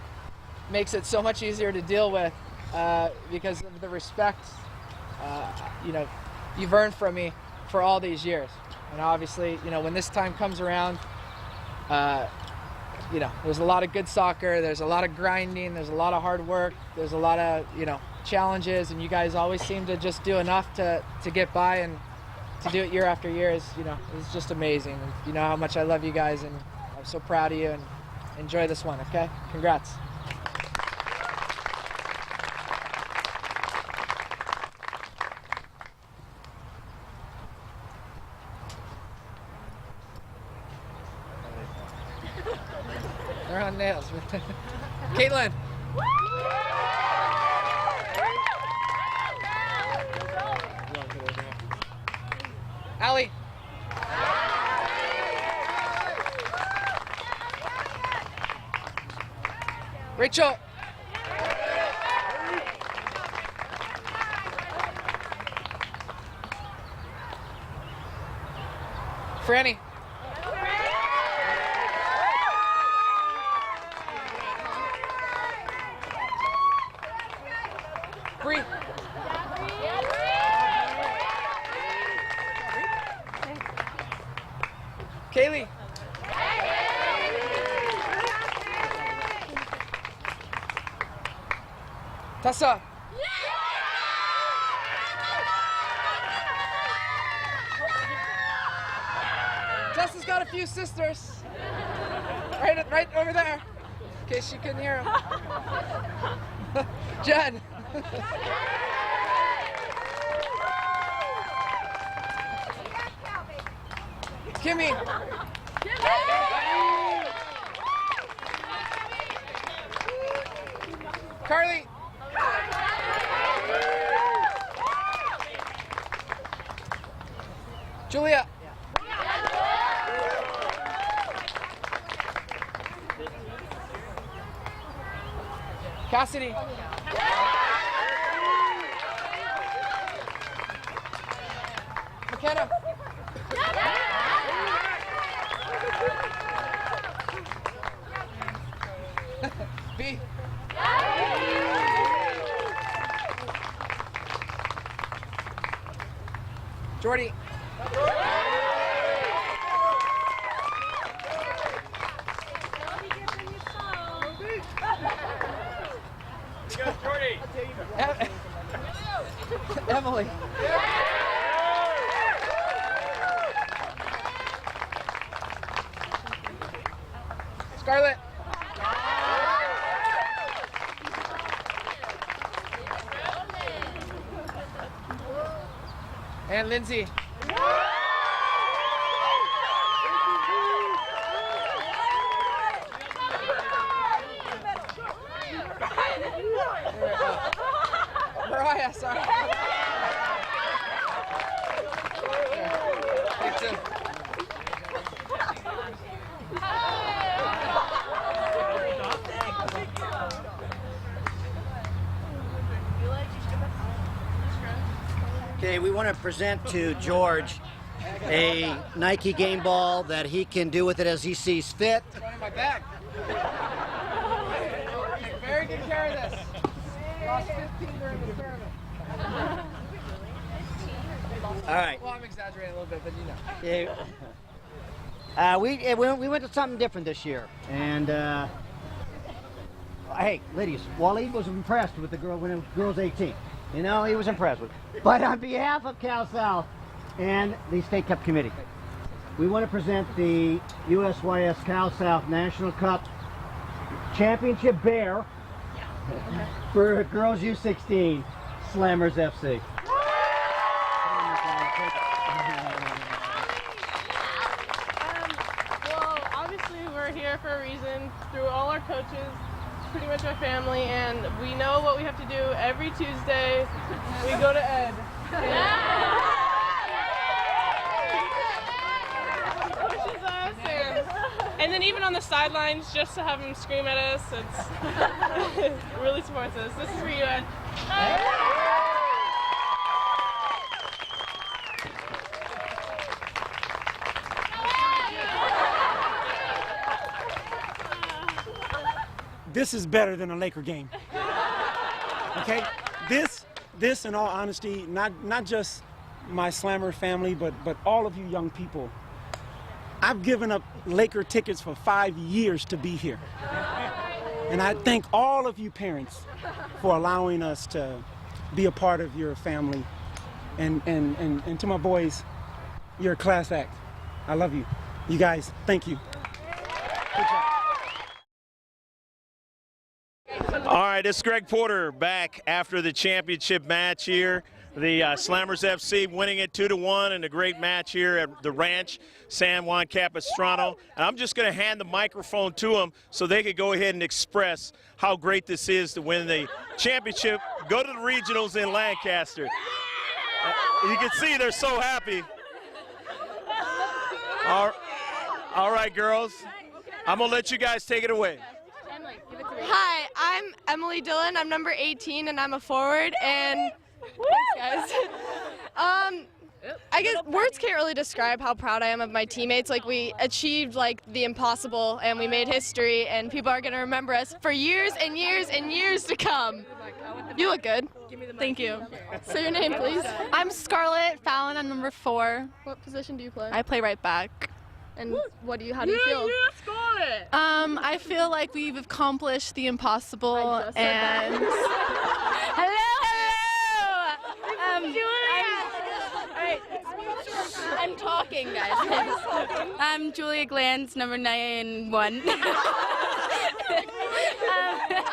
makes it so much easier to deal with, because of the respect you've earned from me for all these years. And obviously, when this time comes around, there's a lot of good soccer, there's a lot of grinding, there's a lot of hard work, there's a lot of, challenges, and you guys always seem to just do enough to get by, and to do it year after year is, it's just amazing. And you know how much I love you guys, and I'm so proud of you, and enjoy this one, okay? Congrats. They're on nails. Caitlin. Allie. Rachel. Franny. Bree. Kaylee. Tessa. Tessa's got a few sisters. Right over there. In case you couldn't hear them. Jen. Kimmy. Carly. Julia. Cassidy. McKenna. B. Jordy. Emily. Scarlett. And Lindsay. Mariah, sorry. Okay, we want to present to George a Nike game ball that he can do with it as he sees fit. It's going in my bag. Take very good care of this. Lost 15 during the tournament. All right. Well, I'm exaggerating a little bit, but you know. Yeah. We went to something different this year, and hey, ladies, Waleed was impressed with the girl when the girl's 18. You know, he was impressed with it. But on behalf of Cal South and the State Cup Committee, we want to present the USYS Cal South National Cup Championship Bear for Girls U16 Slammers FC. Well, obviously we're here for a reason. Through all our coaches, pretty much my family, and we know what we have to do every Tuesday. We go to Ed. He pushes us, and then even on the sidelines, just to have him scream at us, it really supports us. This is for you, Ed. This is better than a Laker game. Okay? This in all honesty, not just my Slammer family, but all of you young people. I've given up Laker tickets for 5 years to be here. And I thank all of you parents for allowing us to be a part of your family. And to my boys, you're a class act. I love you. You guys, thank you. Good job. All right, it's Greg Porter back after the championship match here. The Slammers FC winning it 2-1 in a great match here at the Ranch, San Juan Capistrano. And I'm just going to hand the microphone to them so they can go ahead and express how great this is to win the championship, go to the regionals in Lancaster. You can see they're so happy. All right, girls. I'm going to let you guys take it away. Hi, I'm Emily Dillon. I'm number 18 and I'm a forward. And thanks, guys. I guess words can't really describe how proud I am of my teammates. Like, we achieved like the impossible and we made history, and people are going to remember us for years and years and years to come. You look good. Thank you. Say your name, please. I'm Scarlett Fallon. I'm number 4. What position do you play? I play right back. And how do you feel? I feel like we've accomplished the impossible. I just said and hello. I'm talking, guys. I'm Julia Glanz, number 9-1.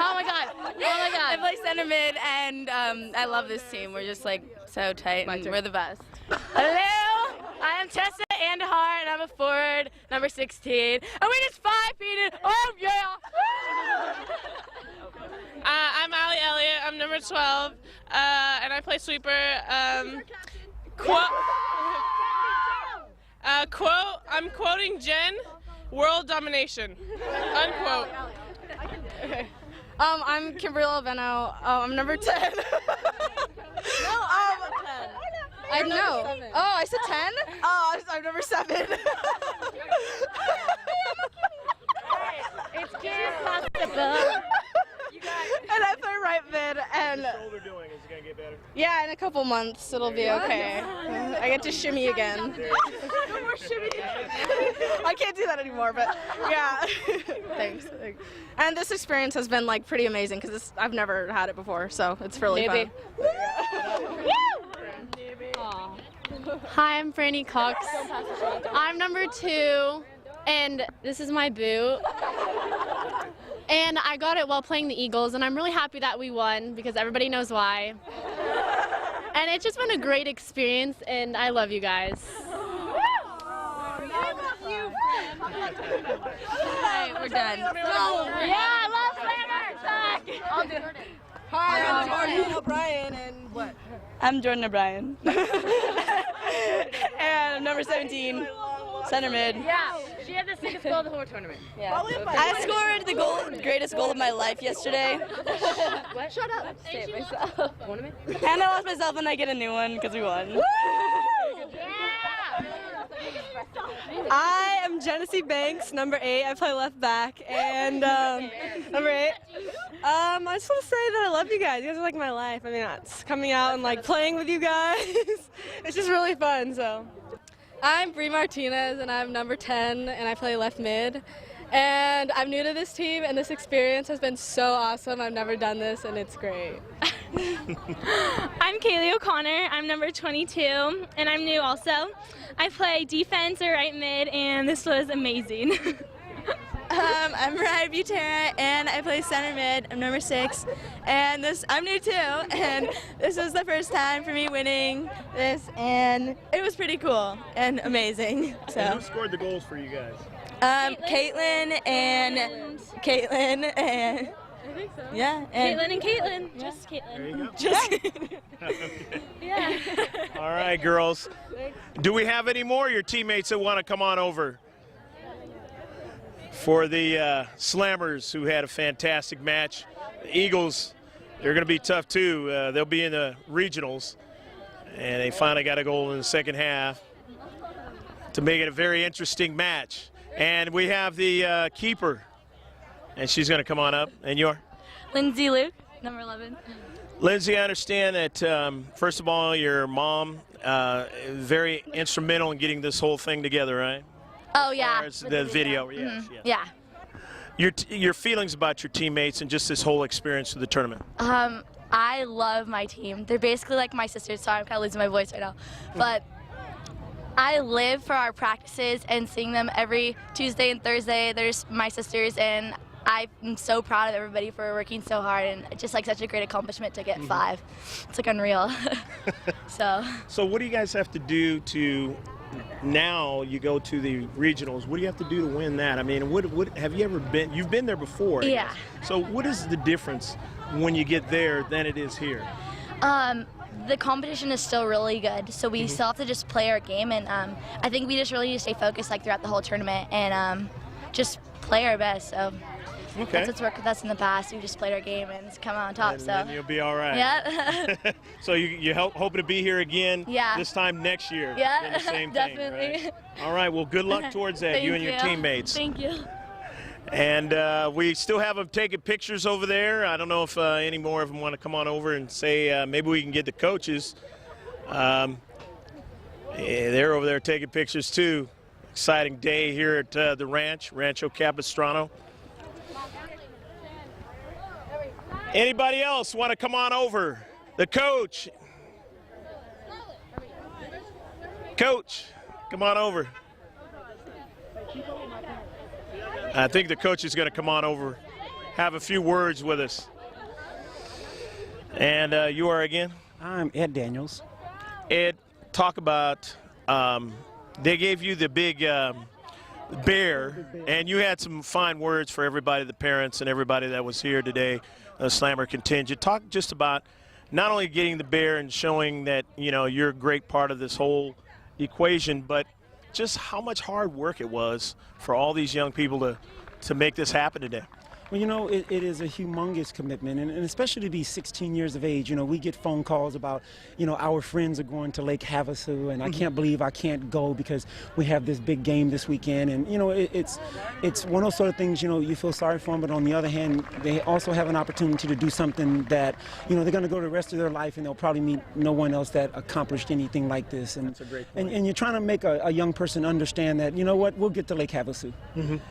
Oh my god! I play center mid, and I love this team. We're just like so tight, and we're the best. Hello, I'm Tessa Andahar, and I'm a forward, number 16, and we just 5-peated. Oh yeah! I'm Allie Elliott. I'm number 12, and I play sweeper. Quote, I'm quoting Jen, world domination. Unquote. Okay. I'm Kimberly Laveno. I'm number 10. I know. Oh, I said 10? Oh, I'm number 7. It's possible. And I play right mid, and How's your shoulder doing? Is it going to get better? yeah, in a couple months it'll be okay. I get to shimmy again. No more shimmy. I can't do that anymore, but yeah. Thanks. And this experience has been like pretty amazing because I've never had it before, so it's really fun. Hi, I'm Franny Cox. I'm number 2, and this is my boot. And I got it while playing the Eagles, and I'm really happy that we won because everybody knows why. And it's just been a great experience, and I love you guys. Hey, we're done. Yeah, I love Slammers! I'll do it. Hi, I'm Jordan O'Brien, and what? I'm Jordan O'Brien. And I'm number 17, center mid. Yeah, she had the sickest goal of the whole tournament. Yeah. I scored the greatest goal of my life yesterday. What? Shut up. Say it myself. And I lost myself and I get a new one because we won. I am Genesee Banks, number 8. I play left back, and number 8. I just want to say that I love you guys. You guys are like my life. I mean, it's coming out and like playing with you guys. It's just really fun. So, I'm Bree Martinez, and I'm number 10, and I play left mid. And I'm new to this team, and this experience has been so awesome. I've never done this, and it's great. I'm Kaylee O'Connor. I'm number 22, and I'm new also. I play defense or right mid, and this was amazing. I'm Mariah Butera and I play center mid. I'm number 6, and I'm new too. And this was the first time for me winning this, and it was pretty cool and amazing. So. And who scored the goals for you guys? Caitlin and Caitlin and. I think so. Yeah. And Caitlin and Caitlin. Yeah. Just Caitlin. There you go. just. Okay. Yeah. All right, girls. Do we have any more of your teammates that want to come on over? For the Slammers, who had a fantastic match. The Eagles, they're going to be tough too. They'll be in the regionals, and they finally got a goal in the second half to make it a very interesting match. And we have the keeper, and she's going to come on up. And you're? Lindsay Luke, number 11. Lindsay, I understand that, first of all, your mom very instrumental in getting this whole thing together, right? Oh, yeah. As the video, yes, Mm-hmm. yes. Yeah. Your feelings about your teammates and just this whole experience of the tournament. I love my team. They're basically like my sisters. Sorry, I'm kind of losing my voice right now. But I live for our practices and seeing them every Tuesday and Thursday. They're just my sisters, and I'm so proud of everybody for working so hard, and it's just like such a great accomplishment to get 5. It's like unreal. So what do you guys have to do to, now you go to the regionals, what do you have to do to win that? I mean, what have you ever been, you've been there before. Yeah. So what is the difference when you get there than it is here? The competition is still really good, so we still have to just play our game, and I think we just really need to stay focused like throughout the whole tournament and just play our best. So Okay. that's what's worked with us in the past. We just played our game and come out on top. And so then you'll be all right. Yeah. So you hoping to be here again this time next year? Yeah, doing the same definitely. Thing, right? All right, well, good luck towards that, you and your teammates. Thank you. And we still have them taking pictures over there. I don't know if any more of them want to come on over and say maybe we can get the coaches. Yeah, they're over there taking pictures too. Exciting day here at the ranch, Rancho Capistrano. Anybody else want to come on over? The coach. Coach, come on over. I think the coach is going to come on over, have a few words with us. And you are again? I'm Ed Daniels. Ed, talk about, they gave you the big bear, and you had some fine words for everybody, the parents and everybody that was here today, the Slammer contingent. Talk just about not only getting the bear and showing that, you know, you're a great part of this whole equation, but just how much hard work it was for all these young people to make this happen today. Well, you know, it is a humongous commitment, and especially to be 16 years of age. You know, we get phone calls about, you know, our friends are going to Lake Havasu, and I can't believe I can't go because we have this big game this weekend. And, you know, it's one of those sort of things, you know, you feel sorry for them, but on the other hand, they also have an opportunity to do something that, you know, they're going to go the rest of their life, and they'll probably meet no one else that accomplished anything like this. And, that's a great point. And you're trying to make a young person understand that, you know what, we'll get to Lake Havasu.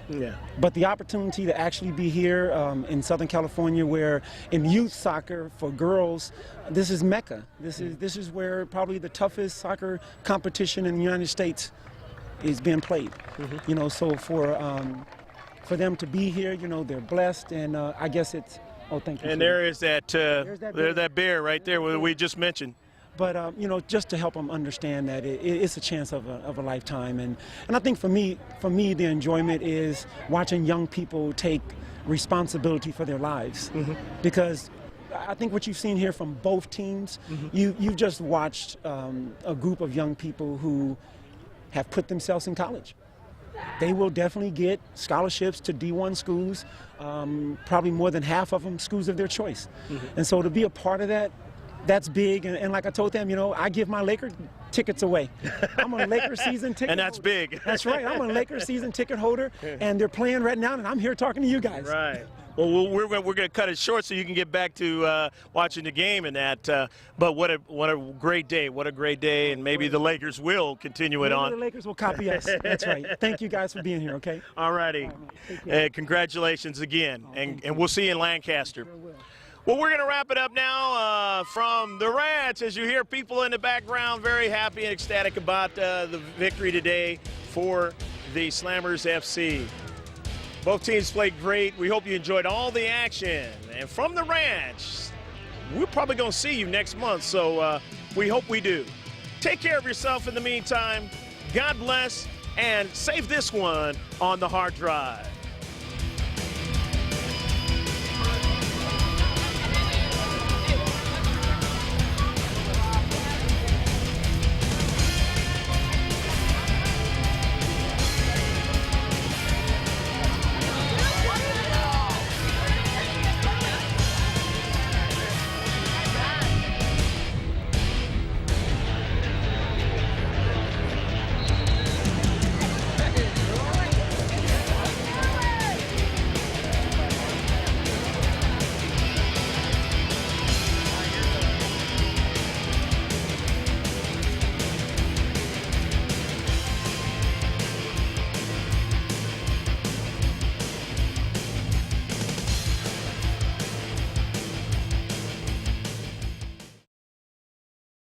Yeah. But the opportunity to actually be here in Southern California, where in youth soccer for girls, this is Mecca. This is where probably the toughest soccer competition in the United States is being played. You know, so for them to be here, you know, they're blessed, and I guess it's. Oh, thank you. And there is that that bear right there we just mentioned. But, you know, just to help them understand that it's a chance of a lifetime. And I think for me, the enjoyment is watching young people take responsibility for their lives. Because I think what you've seen here from both teams, you've just watched a group of young people who have put themselves in college. They will definitely get scholarships to D1 schools, probably more than half of them schools of their choice. And so to be a part of that, that's big, and like I told them, you know, I give my Laker tickets away. I'm a Laker season ticket And that's holder. big. That's right. I'm a Laker season ticket holder, and they're playing right now, and I'm here talking to you guys. Right. Well, we're going to cut it short so you can get back to watching the game and that. But what a great day. What a great day, and maybe the Lakers will continue it on. The Lakers will copy us. That's right. Thank you guys for being here, okay? All righty. Congratulations again, and we'll see you in Lancaster. Well, we're going to wrap it up now from the ranch as you hear people in the background very happy and ecstatic about the victory today for the Slammers FC. Both teams played great. We hope you enjoyed all the action. And from the ranch, we're probably going to see you next month, so we hope we do. Take care of yourself in the meantime. God bless, and save this one on the hard drive.